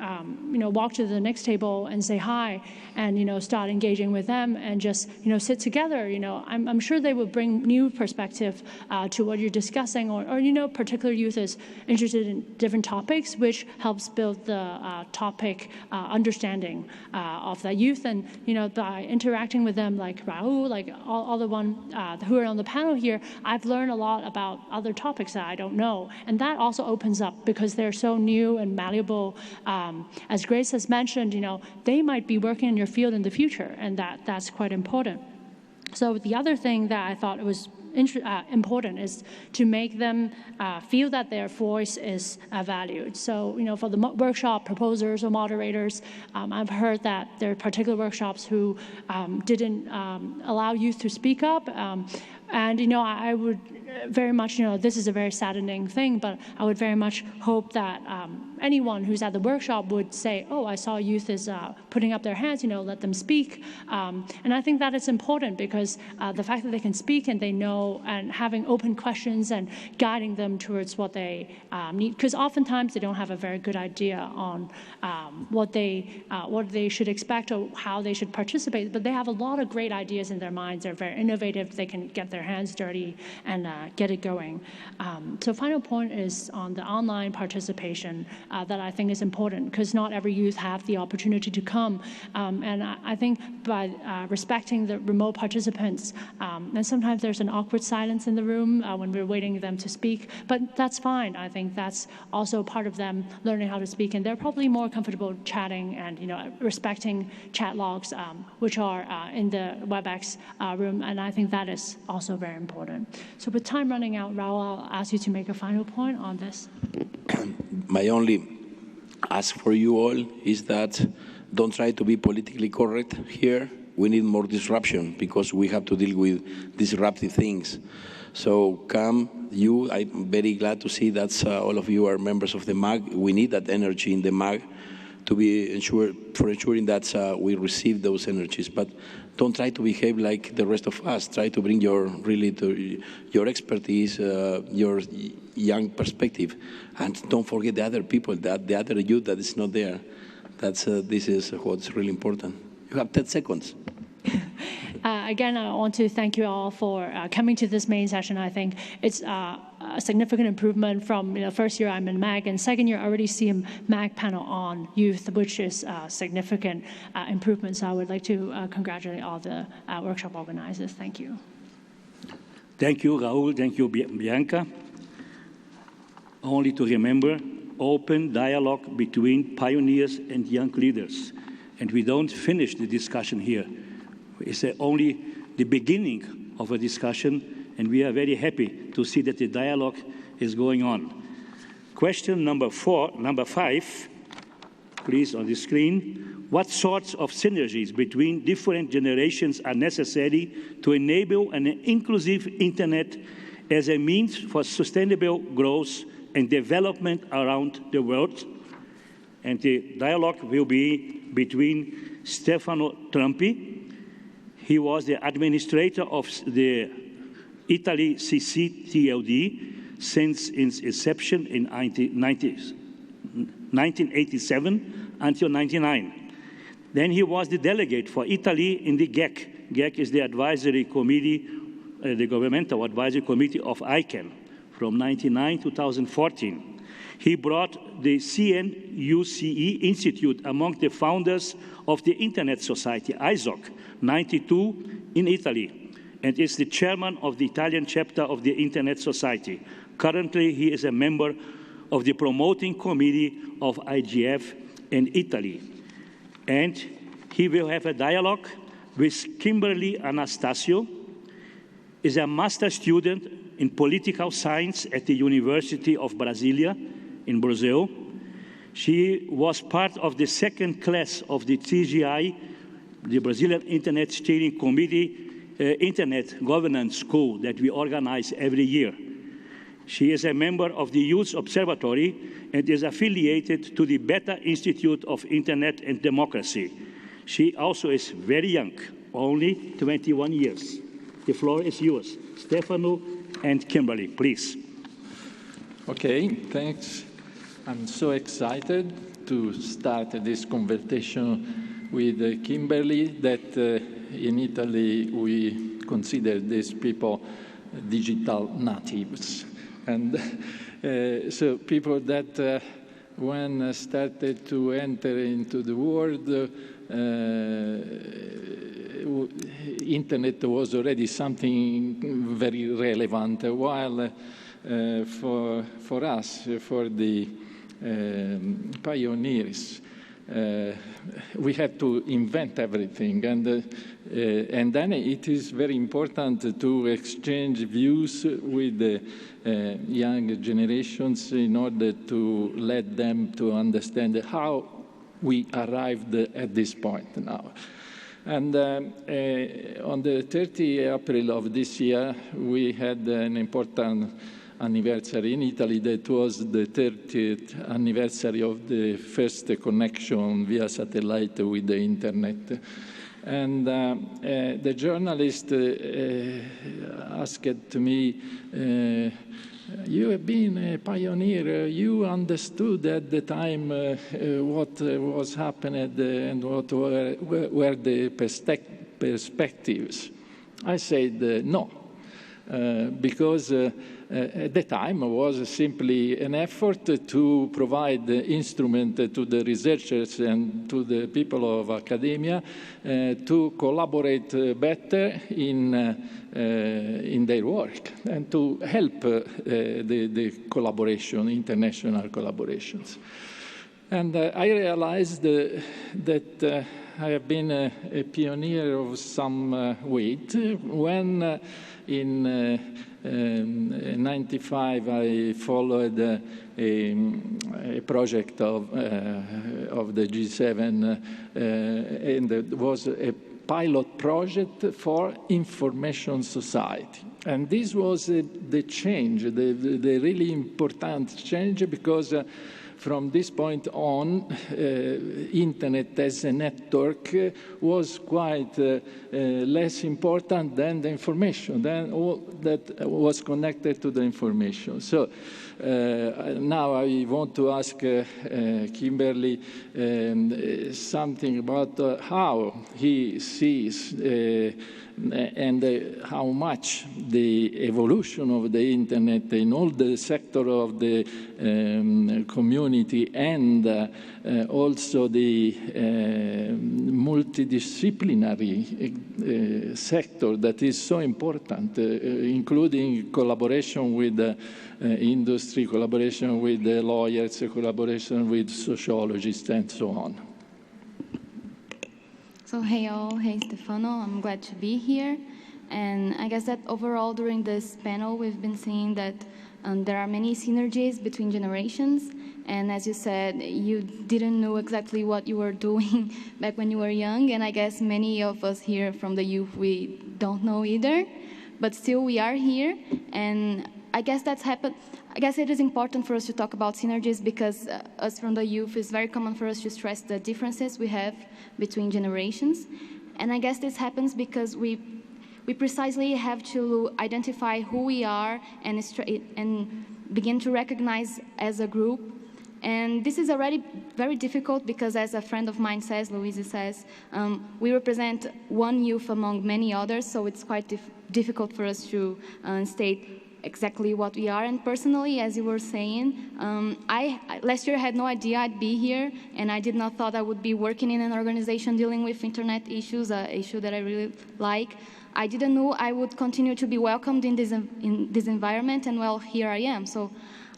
walk to the next table and say hi, and, start engaging with them, and just, sit together. I'm sure they will bring new perspective to what you're discussing, or particular youth is interested in different topics, which helps build the topic understanding of the youth. And, by interacting with them, like Rahul, like all the one who are on the panel here, I've learned a lot about other topics that I don't know. And that also opens up, because they're so new and malleable. As Grace has mentioned, they might be working in your field in the future, and that's quite important. So the other thing that I thought was important is to make them feel that their voice is valued. So, for the workshop proposers or moderators, I've heard that there are particular workshops who didn't allow youth to speak up. And, I would very much, this is a very saddening thing, but I would very much hope that anyone who's at the workshop would say, oh, I saw youth is putting up their hands, let them speak. And I think that is important, because the fact that they can speak and they know, and having open questions and guiding them towards what they need, because oftentimes they don't have a very good idea on what they should expect or how they should participate, but they have a lot of great ideas in their minds. They're very innovative. They can get their hands dirty and get it going. So final point is on the online participation that I think is important, because not every youth have the opportunity to come. And I think by respecting the remote participants, and sometimes there's an awkward silence in the room when we're waiting for them to speak, but that's fine. I think that's also part of them learning how to speak, and they're probably more comfortable chatting and respecting chat logs, which are in the WebEx room, and I think that is also very important. So with time running out, Raul, I'll ask you to make a final point on this. My only ask for you all is that don't try to be politically correct here. We need more disruption, because we have to deal with disruptive things. So come, I'm very glad to see that all of you are members of the MAG. We need that energy in the MAG to be ensuring that we receive those energies. But don't try to behave like the rest of us. Try to bring your expertise, your young perspective, and don't forget the other people, the other youth that is not there. This is what's really important. You have 10 seconds. Again, I want to thank you all for coming to this main session. I think it's a significant improvement from first year I'm in MAG, and second year I already see a MAG panel on youth, which is significant improvement. So I would like to congratulate all the workshop organizers. Thank you. Thank you, Raul. Thank you, Bianca. Only to remember, open dialogue between pioneers and young leaders. And we don't finish the discussion here. It's only the beginning of a discussion, and we are very happy to see that the dialogue is going on. Question number 5, please, on the screen. What sorts of synergies between different generations are necessary to enable an inclusive internet as a means for sustainable growth and development around the world? And the dialogue will be between Stefano Trampi. He was the administrator of the Italy CCTLD since its inception in 1987 until 1999. Then he was the delegate for Italy in the GEC. GEC is the advisory committee, the governmental advisory committee of ICANN from 1999 to 2014. He brought the CNUCE Institute among the founders of the Internet Society, ISOC, 92 in Italy, and is the chairman of the Italian chapter of the Internet Society. Currently, he is a member of the promoting committee of IGF in Italy. And he will have a dialogue with Kimberly Anastasio, is a master student in political science at the University of Brasilia in Brazil. She was part of the second class of the TGI, the Brazilian Internet Steering Committee Internet Governance School that we organize every year. She is a member of the Youth Observatory and is affiliated to the Beta Institute of Internet and Democracy. She also is very young, only 21 years. The floor is yours. Stefano and Kimberly, please. Okay, thanks. I'm so excited to start this conversation with Kimberly that in Italy we consider these people digital natives. And so people that when started to enter into the world, internet was already something very relevant, while for us, for the pioneers, we had to invent everything, and then it is very important to exchange views with the young generations in order to let them to understand how we arrived at this point now. And on the 30th April of this year, we had an important anniversary in Italy. That was the 30th anniversary of the first connection via satellite with the internet. And the journalist asked me, you have been a pioneer. You understood at the time what was happening and what were the perspectives. I said no, because at the time was simply an effort to provide the instrument to the researchers and to the people of academia to collaborate better in their work and to help the collaboration, international collaborations. And I realized that I have been a pioneer of some weight when in 95 I followed a project of the G7 and it was a pilot project for information society. And this was the change, the really important change, because from this point on, internet as a network was quite less important than the information, than all that was connected to the information. So now I want to ask Kimberly something about how he sees and how much the evolution of the internet in all the sector of the community and also the multidisciplinary sector that is so important, including collaboration with industry, collaboration with lawyers, collaboration with sociologists, and so on. So hey all, hey Stefano, I'm glad to be here. And I guess that overall during this panel we've been seeing that there are many synergies between generations. And as you said, you didn't know exactly what you were doing back when you were young. And I guess many of us here from the youth, we don't know either. But still we are here. And I guess that's happened. I guess it is important for us to talk about synergies because us from the youth, it's very common for us to stress the differences we have between generations. And I guess this happens because we precisely have to identify who we are and begin to recognize as a group. And this is already very difficult because, as a friend of mine says, Louise says, we represent one youth among many others, so it's quite difficult for us to state exactly what we are. And personally, as you were saying, last year I had no idea I'd be here, and I did not thought I would be working in an organization dealing with internet issues, an issue that I really like. I didn't know I would continue to be welcomed in this environment, and well, here I am. So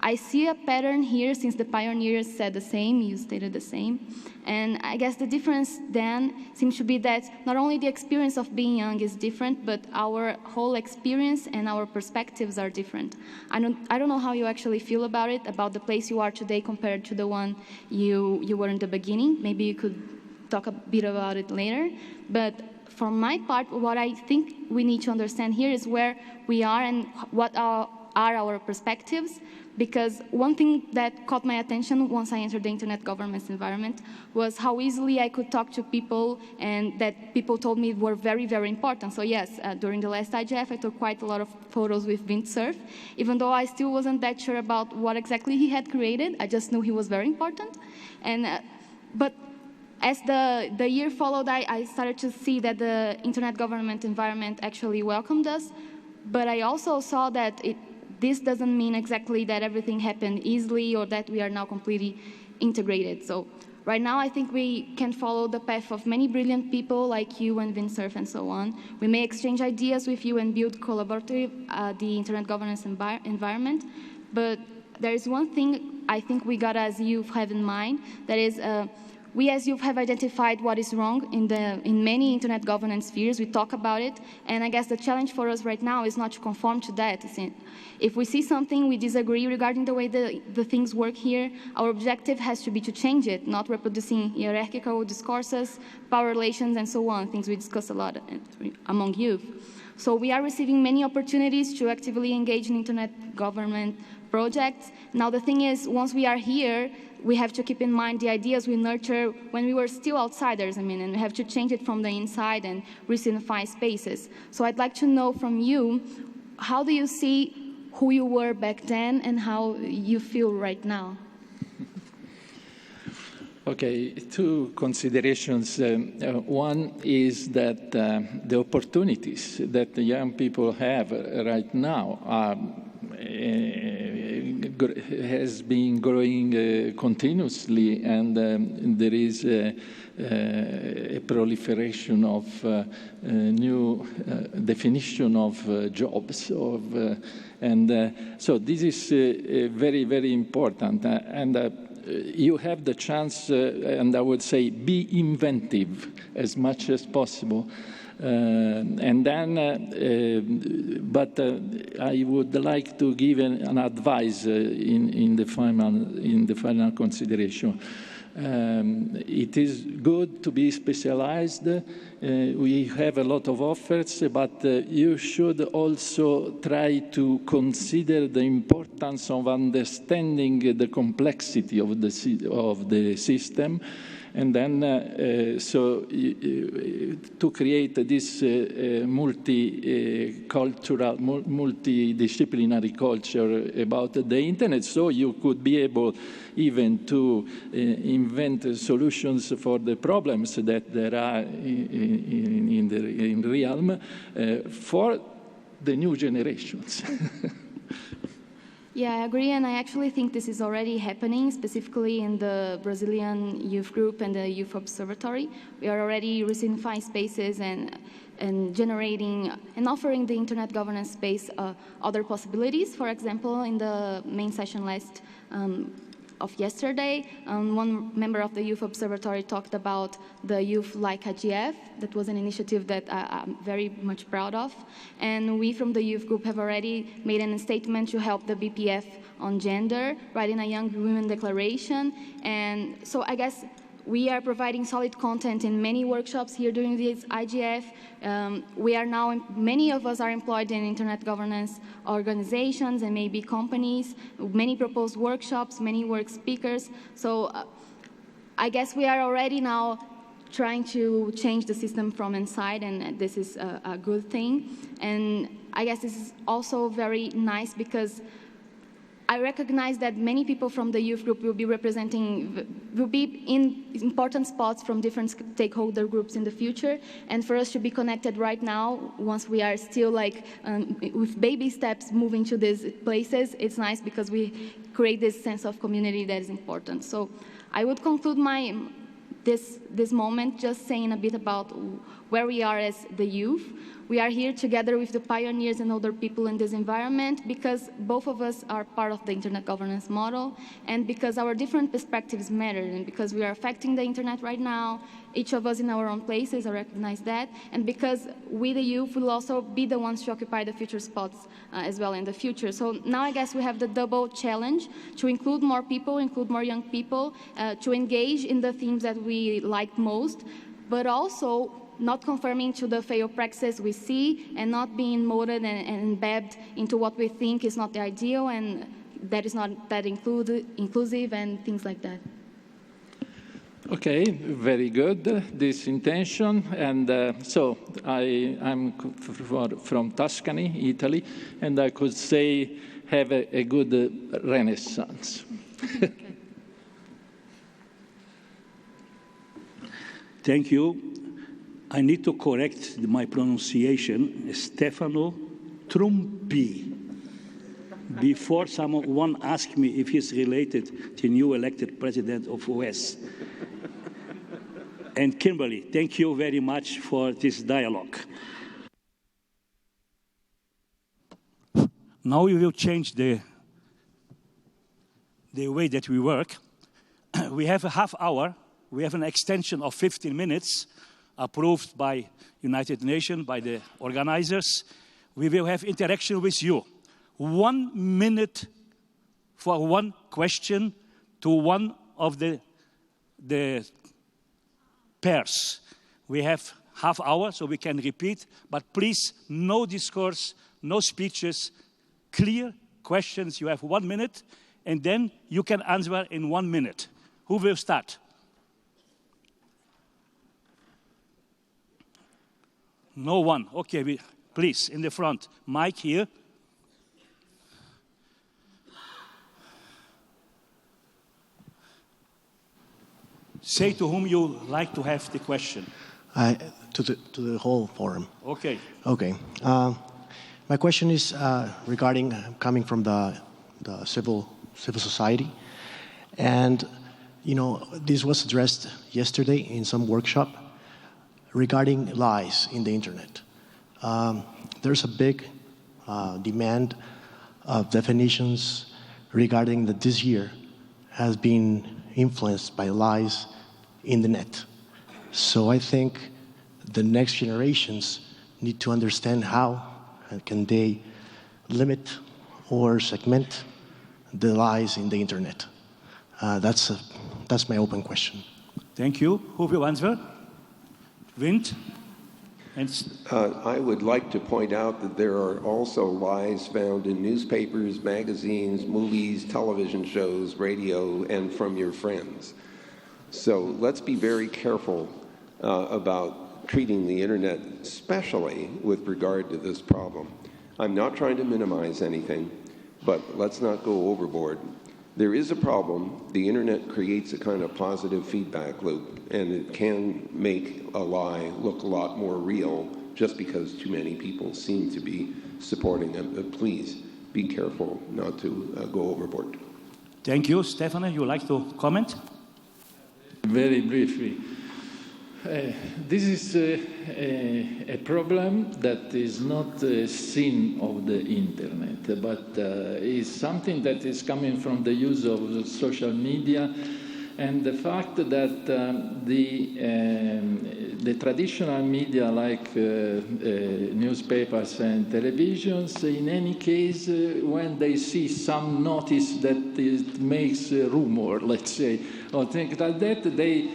I see a pattern here since the pioneers said the same, you stated the same. And I guess the difference then seems to be that not only the experience of being young is different, but our whole experience and our perspectives are different. I don't know how you actually feel about it, about the place you are today compared to the one you were in the beginning. Maybe you could talk a bit about it later. But for my part, what I think we need to understand here is where we are and what are our perspectives. Because one thing that caught my attention once I entered the internet governance environment was how easily I could talk to people and that people told me were very, very important. So yes, during the last IGF, I took quite a lot of photos with Windsurf, even though I still wasn't that sure about what exactly he had created. I just knew he was very important. And but as the year followed, I started to see that the internet government environment actually welcomed us. But I also saw that this doesn't mean exactly that everything happened easily or that we are now completely integrated. So right now, I think we can follow the path of many brilliant people like you and Windsurf and so on. We may exchange ideas with you and build collaborative the internet governance environment. But there is one thing I think we got as youth have in mind, that is we as youth have identified what is wrong in many internet governance spheres. We talk about it, and I guess the challenge for us right now is not to conform to that. If we see something we disagree regarding the way the things work here, our objective has to be to change it, not reproducing hierarchical discourses, power relations, and so on, things we discuss a lot among youth. So we are receiving many opportunities to actively engage in internet government projects. Now the thing is, once we are here, we have to keep in mind the ideas we nurture when we were still outsiders, and we have to change it from the inside and re-signify spaces. So I'd like to know from you, how do you see who you were back then and how you feel right now? Okay, two considerations. One is that the opportunities that the young people have right now has been growing continuously, and there is a proliferation of new definition of jobs, and so this is very, very important. And you have the chance, and I would say, be inventive as much as possible. And then, but I would like to give an advice in the final consideration. It is good to be specialized. We have a lot of offers, but you should also try to consider the importance of understanding the complexity of the system. And then, to create this multicultural, multidisciplinary culture about the internet, so you could be able even to invent solutions for the problems that there are in the realm for the new generations. Yeah, I agree, and I actually think this is already happening, specifically in the Brazilian youth group and the youth observatory. We are already receiving 5 spaces and generating and offering the internet governance space other possibilities. For example, in the main session of yesterday, one member of the Youth Observatory talked about the Youth Like IGF. That was an initiative that I'm very much proud of. And we from the youth group have already made a statement to help the BPF on gender, writing a young women declaration. And so I guess we are providing solid content in many workshops here during this IGF. We are now, many of us are employed in internet governance organizations and maybe companies, many proposed workshops, many work speakers. So I guess we are already now trying to change the system from inside, and this is a good thing. And I guess this is also very nice because I recognize that many people from the youth group will be in important spots from different stakeholder groups in the future. And for us to be connected right now, once we are still with baby steps moving to these places, it's nice because we create this sense of community that is important. So I would conclude this moment just saying a bit about where we are as the youth. We are here together with the pioneers and other people in this environment because both of us are part of the internet governance model, and because our different perspectives matter, and because we are affecting the internet right now, each of us in our own places, I recognize that, and because we, the youth, will also be the ones to occupy the future spots as well in the future. So now I guess we have the double challenge to include more people, include more young people, to engage in the themes that we like most, but also not conforming to the failed practices we see and not being molded and embedded into what we think is not the ideal and that is not that inclusive and things like that. Okay, very good, this intention. And so I'm from Tuscany, Italy, and I could say have a good renaissance. Thank you. I need to correct my pronunciation, Stefano Trumpi. Before someone asked me if he's related to the new elected president of US. And Kimberly, thank you very much for this dialogue. Now we will change the way that we work. We have a half hour. We have an extension of 15 minutes. Approved by United Nations, by the organizers. We will have interaction with you. 1 minute for one question to one of the pairs. We have half hour, so we can repeat, but please, no discourse, no speeches, clear questions. You have 1 minute, and then you can answer in 1 minute. Who will start? No one. Okay, please, in the front. Mike here. Say to whom you like to have the question. To the whole forum. Okay. Okay. My question is regarding coming from the civil society, and this was addressed yesterday in some workshop regarding lies in the internet. There's a big demand of definitions regarding that this year has been influenced by lies in the net. So I think the next generations need to understand how can they limit or segment the lies in the internet. That's That's my open question. Thank you. Who will answer? Vint? I would like to point out that there are also lies found in newspapers, magazines, movies, television shows, radio, and from your friends. So let's be very careful about treating the internet, especially with regard to this problem. I'm not trying to minimize anything, but let's not go overboard. There is a problem. The internet creates a kind of positive feedback loop, and it can make a lie look a lot more real just because too many people seem to be supporting it. But please be careful not to go overboard. Thank you. Stefano, you would like to comment? Very briefly. This is a problem that is not a sin of the internet, but is something that is coming from the use of social media and the fact that the traditional media like newspapers and televisions, in any case, when they see some notice that it makes a rumor, let's say, or things like that, they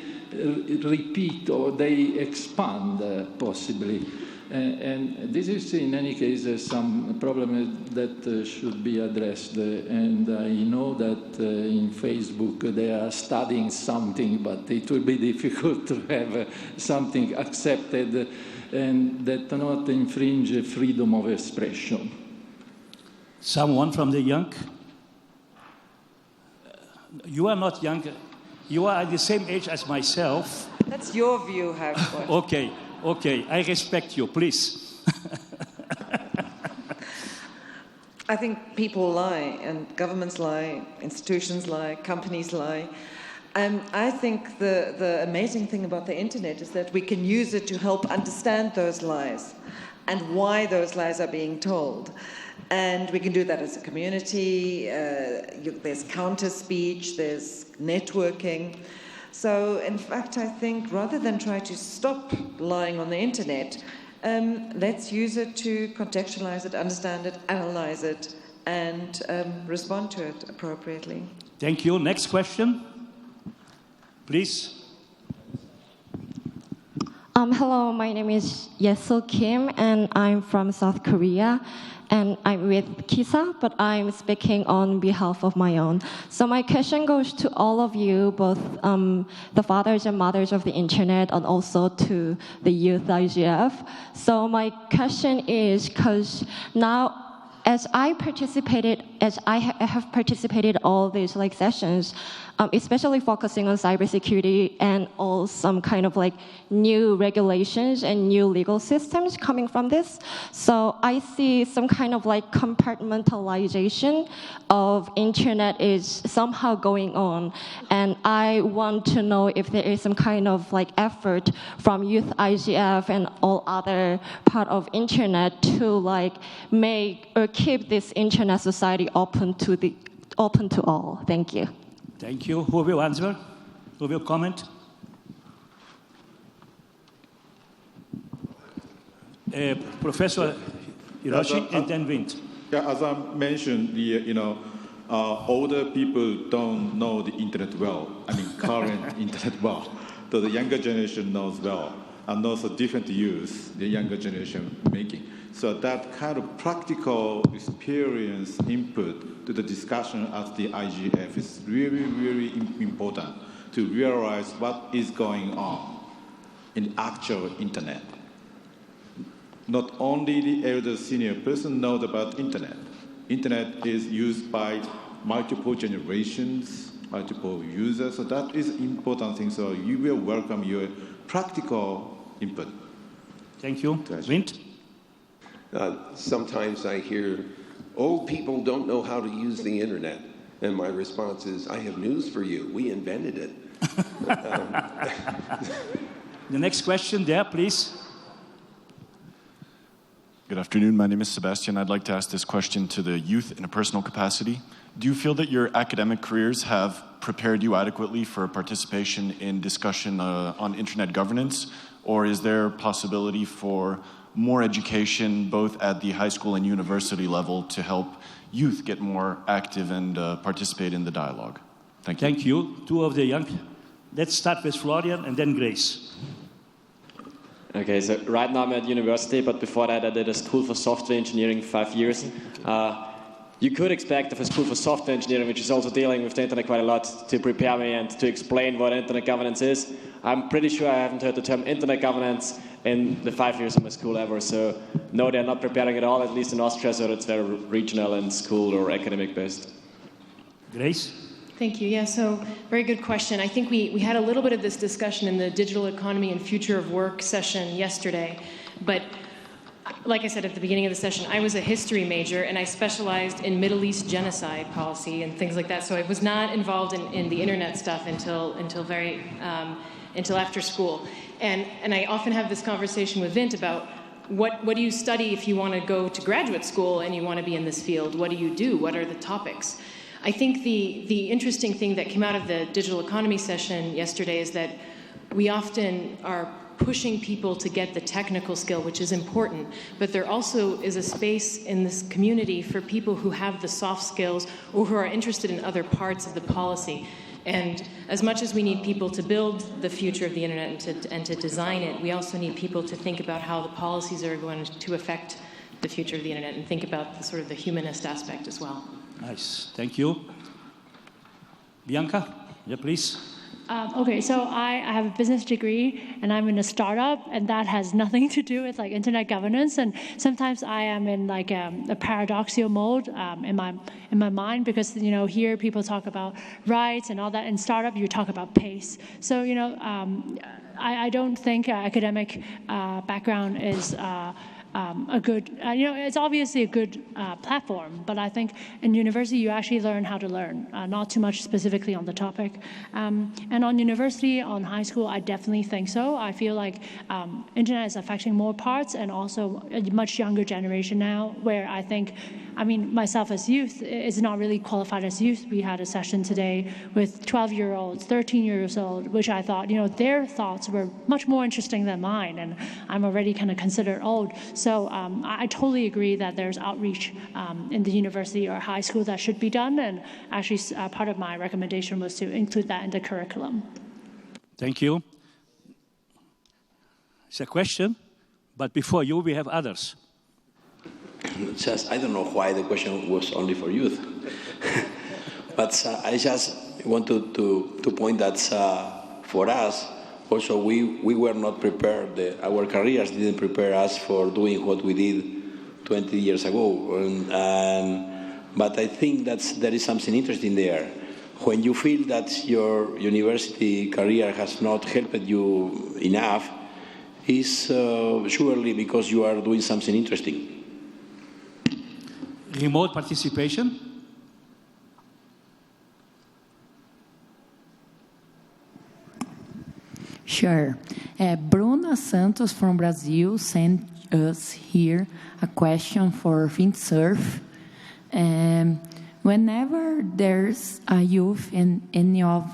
repeat or they expand possibly. And this is in any case some problem that should be addressed. And I know that in Facebook they are studying something, but it will be difficult to have something accepted and that not infringe freedom of expression. Someone from the young? You are not young. You are at the same age as myself. That's your view, Hartmut. Okay, I respect you, please. I think people lie, and governments lie, institutions lie, companies lie. And I think the amazing thing about the internet is that we can use it to help understand those lies and why those lies are being told. And we can do that as a community. There's counter-speech, there's networking. So, in fact, I think rather than try to stop lying on the internet, let's use it to contextualize it, understand it, analyze it, and respond to it appropriately. Thank you. Next question, please. Hello, my name is Yeso Kim, and I'm from South Korea. And I'm with KISA, but I'm speaking on behalf of my own. So my question goes to all of you, both the fathers and mothers of the internet, and also to the youth IGF. So my question is, because now, as I have participated all these sessions, especially focusing on cybersecurity and all some kind of new regulations and new legal systems coming from this. So I see some kind of compartmentalization of internet is somehow going on. And I want to know if there is some kind of effort from Youth IGF and all other part of internet to make or keep this internet society open to all. Thank you. Thank you. Who will answer? Who will comment? Professor Hiroshi and then Vint. Yeah, as I mentioned, older people don't know the internet well. I mean, current internet well. So the younger generation knows well, and also different use the younger generation making. So that kind of practical experience input to the discussion at the IGF is really, really important to realize what is going on in the actual internet. Not only the elder senior person knows about internet. Internet is used by multiple generations, multiple users, so that is important thing. So you will welcome your practical input. Thank you. Vint? Sometimes I hear, old people don't know how to use the internet. And my response is, I have news for you. We invented it. The next question there, please. Good afternoon. My name is Sebastian. I'd like to ask this question to the youth in a personal capacity. Do you feel that your academic careers have prepared you adequately for participation in discussion on internet governance? Or is there a possibility for more education, both at the high school and university level, to help youth get more active and participate in the dialogue? Thank you. Thank you. Two of the young. Let's start with Florian and then Grace. Okay, so right now I'm at university, but before that I did a school for software engineering 5 years. You could expect of a school for software engineering, which is also dealing with the internet quite a lot, to prepare me and to explain what internet governance is. I'm pretty sure I haven't heard the term internet governance in the 5 years of my school ever, so no, they're not preparing at all, at least in Austria, so it's very regional and school or academic based. Grace? Thank you. Yeah, so very good question. I think we had a little bit of this discussion in the Digital Economy and Future of Work session yesterday, but like I said at the beginning of the session, I was a history major and I specialized in Middle East genocide policy and things like that. So I was not involved in the internet stuff until after school. And I often have this conversation with Vint about what do you study if you want to go to graduate school and you want to be in this field? What do you do? What are the topics? I think the interesting thing that came out of the digital economy session yesterday is that we often are pushing people to get the technical skill, which is important, but there also is a space in this community for people who have the soft skills or who are interested in other parts of the policy. And as much as we need people to build the future of the internet and to design it, we also need people to think about how the policies are going to affect the future of the internet and think about the sort of the humanist aspect as well. Nice, thank you. Bianca, yeah, please. Okay, so I have a business degree and I'm in a startup, and that has nothing to do with like internet governance. And sometimes I am in like a paradoxical mode in my mind, because here people talk about rights and all that. In startup, you talk about pace. So I don't think academic background is a good, it's obviously a good platform, but I think in university you actually learn how to learn, not too much specifically on the topic. And on university, on high school, I definitely think so. I feel like internet is affecting more parts, and also a much younger generation now, where I think, myself as youth is not really qualified as youth. We had a session today with 12-year-olds, 13 years old, which I thought, their thoughts were much more interesting than mine, and I'm already kind of considered old. So I totally agree that there's outreach in the university or high school that should be done, and actually part of my recommendation was to include that in the curriculum. Thank you. It's a question, but before you, we have others. I don't know why the question was only for youth, but I just want to point that for us, also, we were not prepared. Our careers didn't prepare us for doing what we did 20 years ago. But I think that there is something interesting there. When you feel that your university career has not helped you enough, it's surely because you are doing something interesting. Remote participation? Sure. Bruna Santos from Brazil sent us here a question for Windsurf. Whenever there's a youth in any of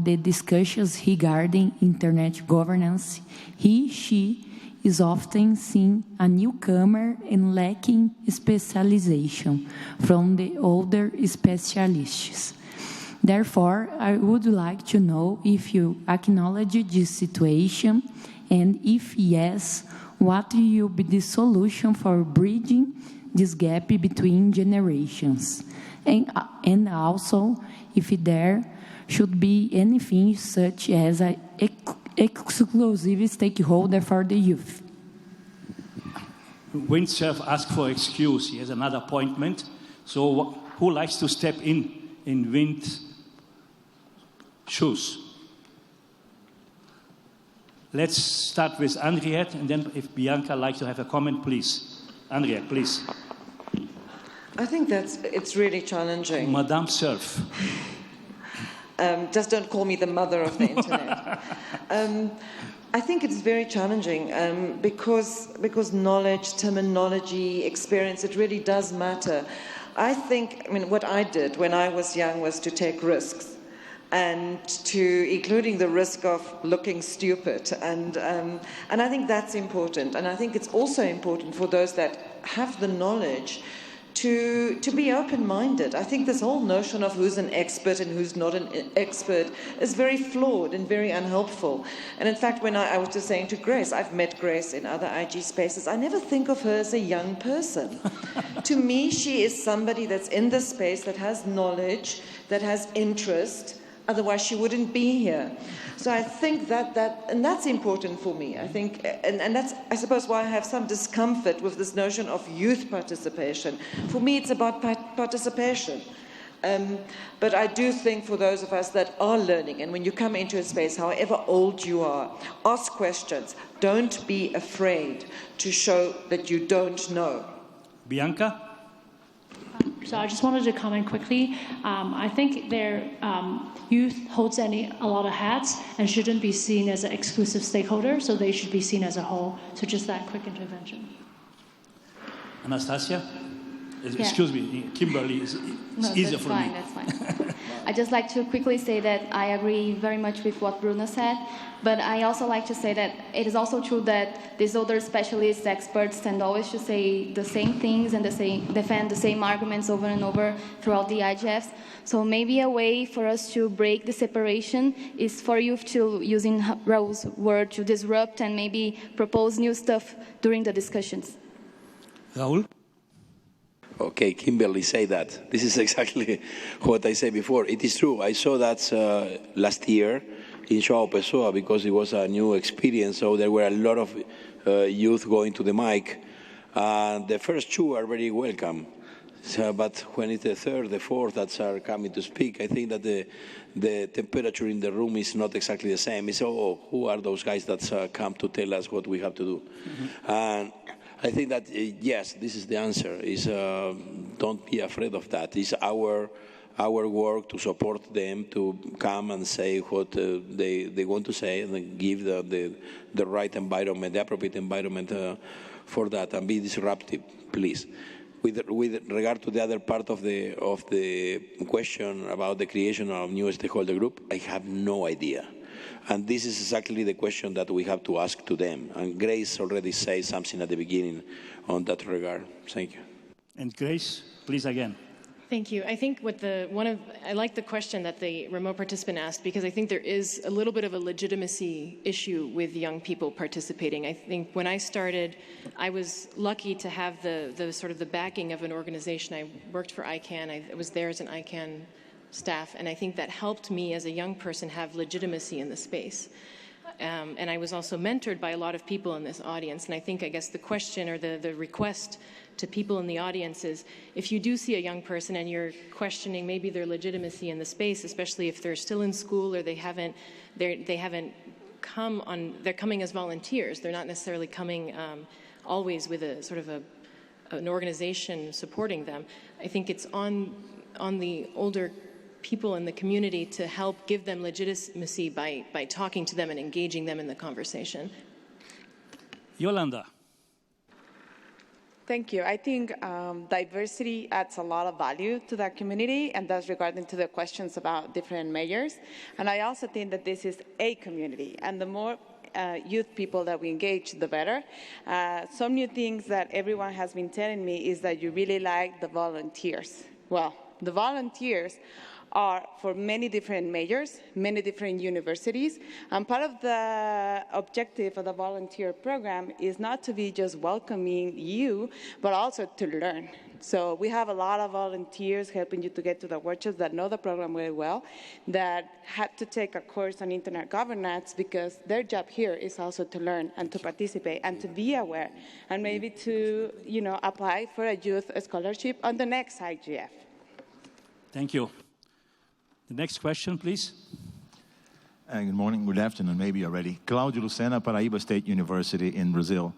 the discussions regarding internet governance, she is often seen a newcomer and lacking specialization from the older specialists. Therefore, I would like to know if you acknowledge this situation, and if yes, what will be the solution for bridging this gap between generations? And also, if there should be anything such as an exclusive stakeholder for the youth. Windsurf asked for excuse. He has another appointment. So who likes to step in Wind's shoes? Let's start with Henriette, and then if Bianca likes to have a comment, please. Henriette, please. I think it's really challenging. Madame Surf. Just don't call me the mother of the internet. I think it's very challenging because knowledge, terminology, experience, it really does matter. I think, what I did when I was young was to take risks, and including the risk of looking stupid, and I think that's important. And I think it's also important for those that have the knowledge to be open-minded. I think this whole notion of who's an expert and who's not an expert is very flawed and very unhelpful. And in fact, when I was just saying to Grace, I've met Grace in other IG spaces, I never think of her as a young person. To me, she is somebody that's in the space, that has knowledge, that has interest, otherwise she wouldn't be here. So I think and that's important for me. I think, and that's, I suppose, why I have some discomfort with this notion of youth participation. For me, it's about participation. But I do think for those of us that are learning, and when you come into a space, however old you are, ask questions. Don't be afraid to show that you don't know. Bianca? So I just wanted to comment quickly. I think their youth holds a lot of hats and shouldn't be seen as an exclusive stakeholder, so they should be seen as a whole. So just that quick intervention. Anastasia? Yeah. Excuse me, Kimberly, it's easier for me. That's fine. I'd just like to quickly say that I agree very much with what Bruno said, but I also like to say that it is also true that these other specialists, experts, tend always to say the same things and defend the same arguments over and over throughout the IGFs. So maybe a way for us to break the separation is for youth to, using Raul's word, to disrupt and maybe propose new stuff during the discussions. Raul? Okay, Kimberly say that. This is exactly what I said before. It is true. I saw that last year in João Pessoa because it was a new experience. So there were a lot of youth going to the mic. The first two are very welcome. So, but when it's the third, the fourth that are coming to speak, I think that the temperature in the room is not exactly the same. It's, oh, who are those guys that come to tell us what we have to do? Mm-hmm. And I think that, yes, this is the answer, is don't be afraid of that. It's our work to support them, to come and say what they want to say and give the right environment, the appropriate environment for that, and be disruptive, please. With regard to the other part of the question about the creation of a new stakeholder group, I have no idea. And this is exactly the question that we have to ask to them. And Grace already said something at the beginning on that regard. Thank you. And Grace, please again. Thank you. I think I like the question that the remote participant asked, because I think there is a little bit of a legitimacy issue with young people participating. I think when I started, I was lucky to have the sort of the backing of an organization. I worked for ICANN. I was there as an ICANN staff, and I think that helped me as a young person have legitimacy in the space. And I was also mentored by a lot of people in this audience, and I guess the question or the request to people in the audience is, if you do see a young person and you're questioning maybe their legitimacy in the space, especially if they're still in school or they're coming as volunteers, they're not necessarily coming always with a sort of an organization supporting them. I think it's on the older people in the community to help give them legitimacy by talking to them and engaging them in the conversation. Yolanda. Thank you. I think diversity adds a lot of value to that community, and that's regarding to the questions about different mayors. And I also think that this is a community, and the more youth people that we engage, the better. Some new things that everyone has been telling me is that you really like the volunteers. Well, the volunteers are for many different majors, many different universities, and part of the objective of the volunteer program is not to be just welcoming you, but also to learn. So we have a lot of volunteers helping you to get to the workshops that know the program very well, that had to take a course on internet governance because their job here is also to learn and to participate and to be aware and maybe to, apply for a youth scholarship on the next IGF. Thank you. The next question, please. Good morning, good afternoon, maybe already. Claudio Lucena, Paraíba State University in Brazil.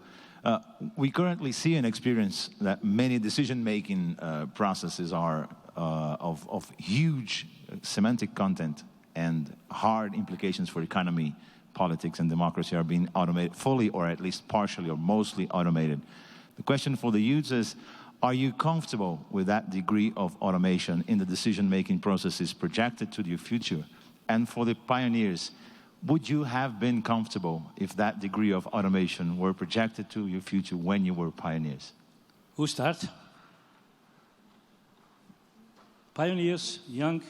We currently see and experience that many decision-making processes are of huge semantic content and hard implications for economy, politics, and democracy are being automated fully or at least partially or mostly automated. The question for the youths is, are you comfortable with that degree of automation in the decision-making processes projected to your future? And for the pioneers, would you have been comfortable if that degree of automation were projected to your future when you were pioneers? Who starts? pioneers, young.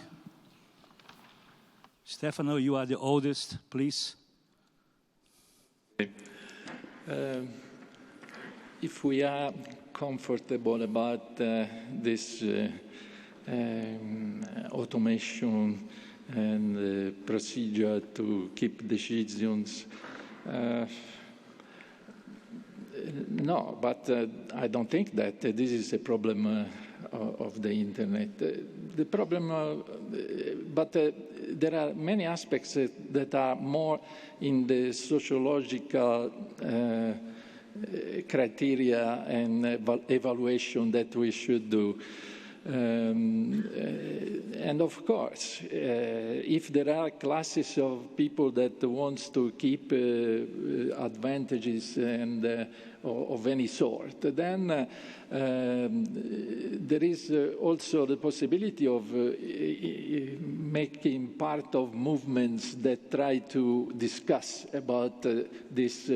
Stefano, you are the oldest, please. If we are comfortable about this automation and procedure to keep decisions, no, but I don't think that this is a problem of the internet. The problem, but there are many aspects that are more in the sociological criteria and evaluation that we should do. And of course, if there are classes of people that wants to keep advantages and of any sort, then there is also the possibility of making part of movements that try to discuss about this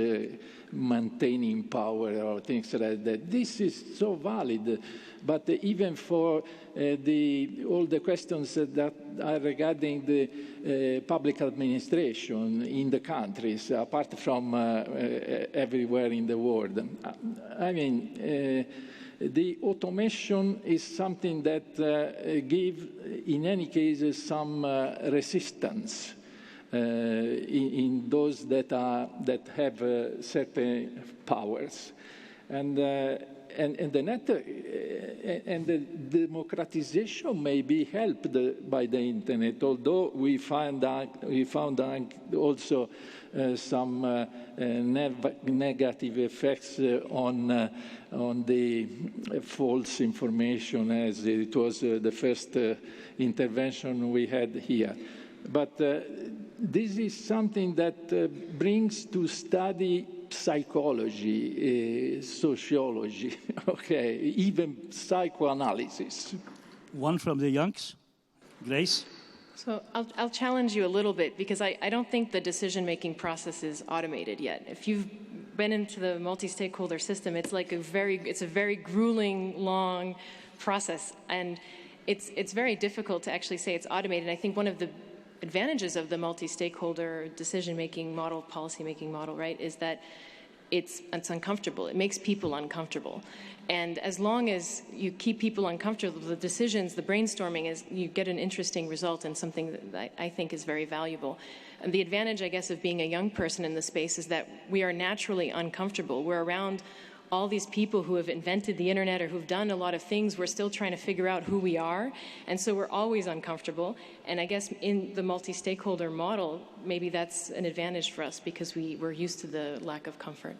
maintaining power or things like that. This is so valid. But even for all the questions that are regarding the public administration in the countries, apart from everywhere in the world, I mean, the automation is something that gives, in any case, some resistance in those that have certain powers, and the network and the democratization may be helped by the internet, although we found also some negative effects on the false information, as it was the first intervention we had here. But this is something that brings to study psychology, sociology, okay, even psychoanalysis. One from the youngs, Grace. So I'll challenge you a little bit, because I don't think the decision-making process is automated yet. If you've been into the multi-stakeholder system, it's like it's a very grueling, long process, and it's very difficult to actually say it's automated. I think one of the advantages of the multi-stakeholder decision-making model, policy-making model, right, is that it's uncomfortable. It makes people uncomfortable. And as long as you keep people uncomfortable, the decisions, the brainstorming, you get an interesting result and something that I think is very valuable. And the advantage, I guess, of being a young person in the space is that we are naturally uncomfortable. We're around all these people who have invented the internet or who've done a lot of things. We're still trying to figure out who we are, and so we're always uncomfortable. And I guess in the multi-stakeholder model, maybe that's an advantage for us, because we're used to the lack of comfort.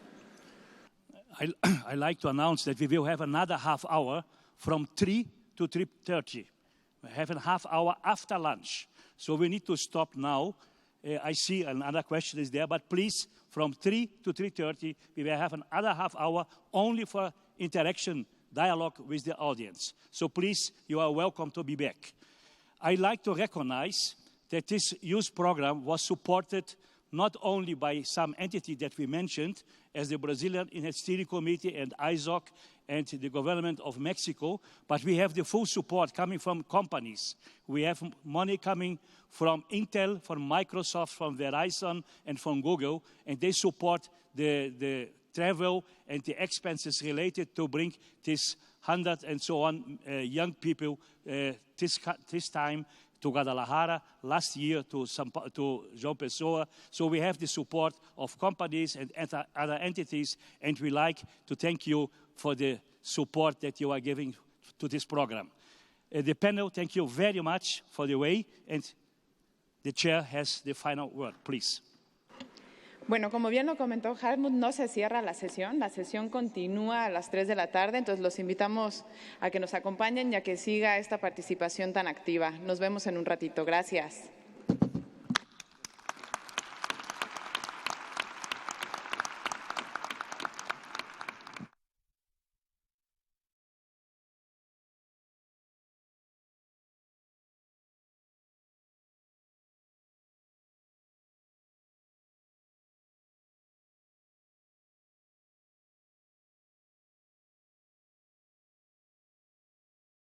I like to announce that we will have another half hour from 3 to 3:30. We have a half hour after lunch, so we need to stop now. I see another question is there, but please, from 3 to 3:30, we will have another half hour only for interaction, dialogue with the audience. So please, you are welcome to be back. I like to recognize that this youth program was supported not only by some entity that we mentioned, as the Brazilian Internet Steering Committee and ISOC and the government of Mexico, but we have the full support coming from companies. We have money coming from Intel, from Microsoft, from Verizon, and from Google, and they support the travel and the expenses related to bring this 100 and so on young people this time to Guadalajara, last year to João Pessoa. So we have the support of companies and other entities, and we like to thank you for the support that you are giving to this program. The panel, thank you very much for the way, and the chair has the final word, please. Bueno, como bien lo comentó Hartmut, no se cierra la sesión continúa a las 3 de la tarde, entonces los invitamos a que nos acompañen y a que siga esta participación tan activa. Nos vemos en un ratito. Gracias.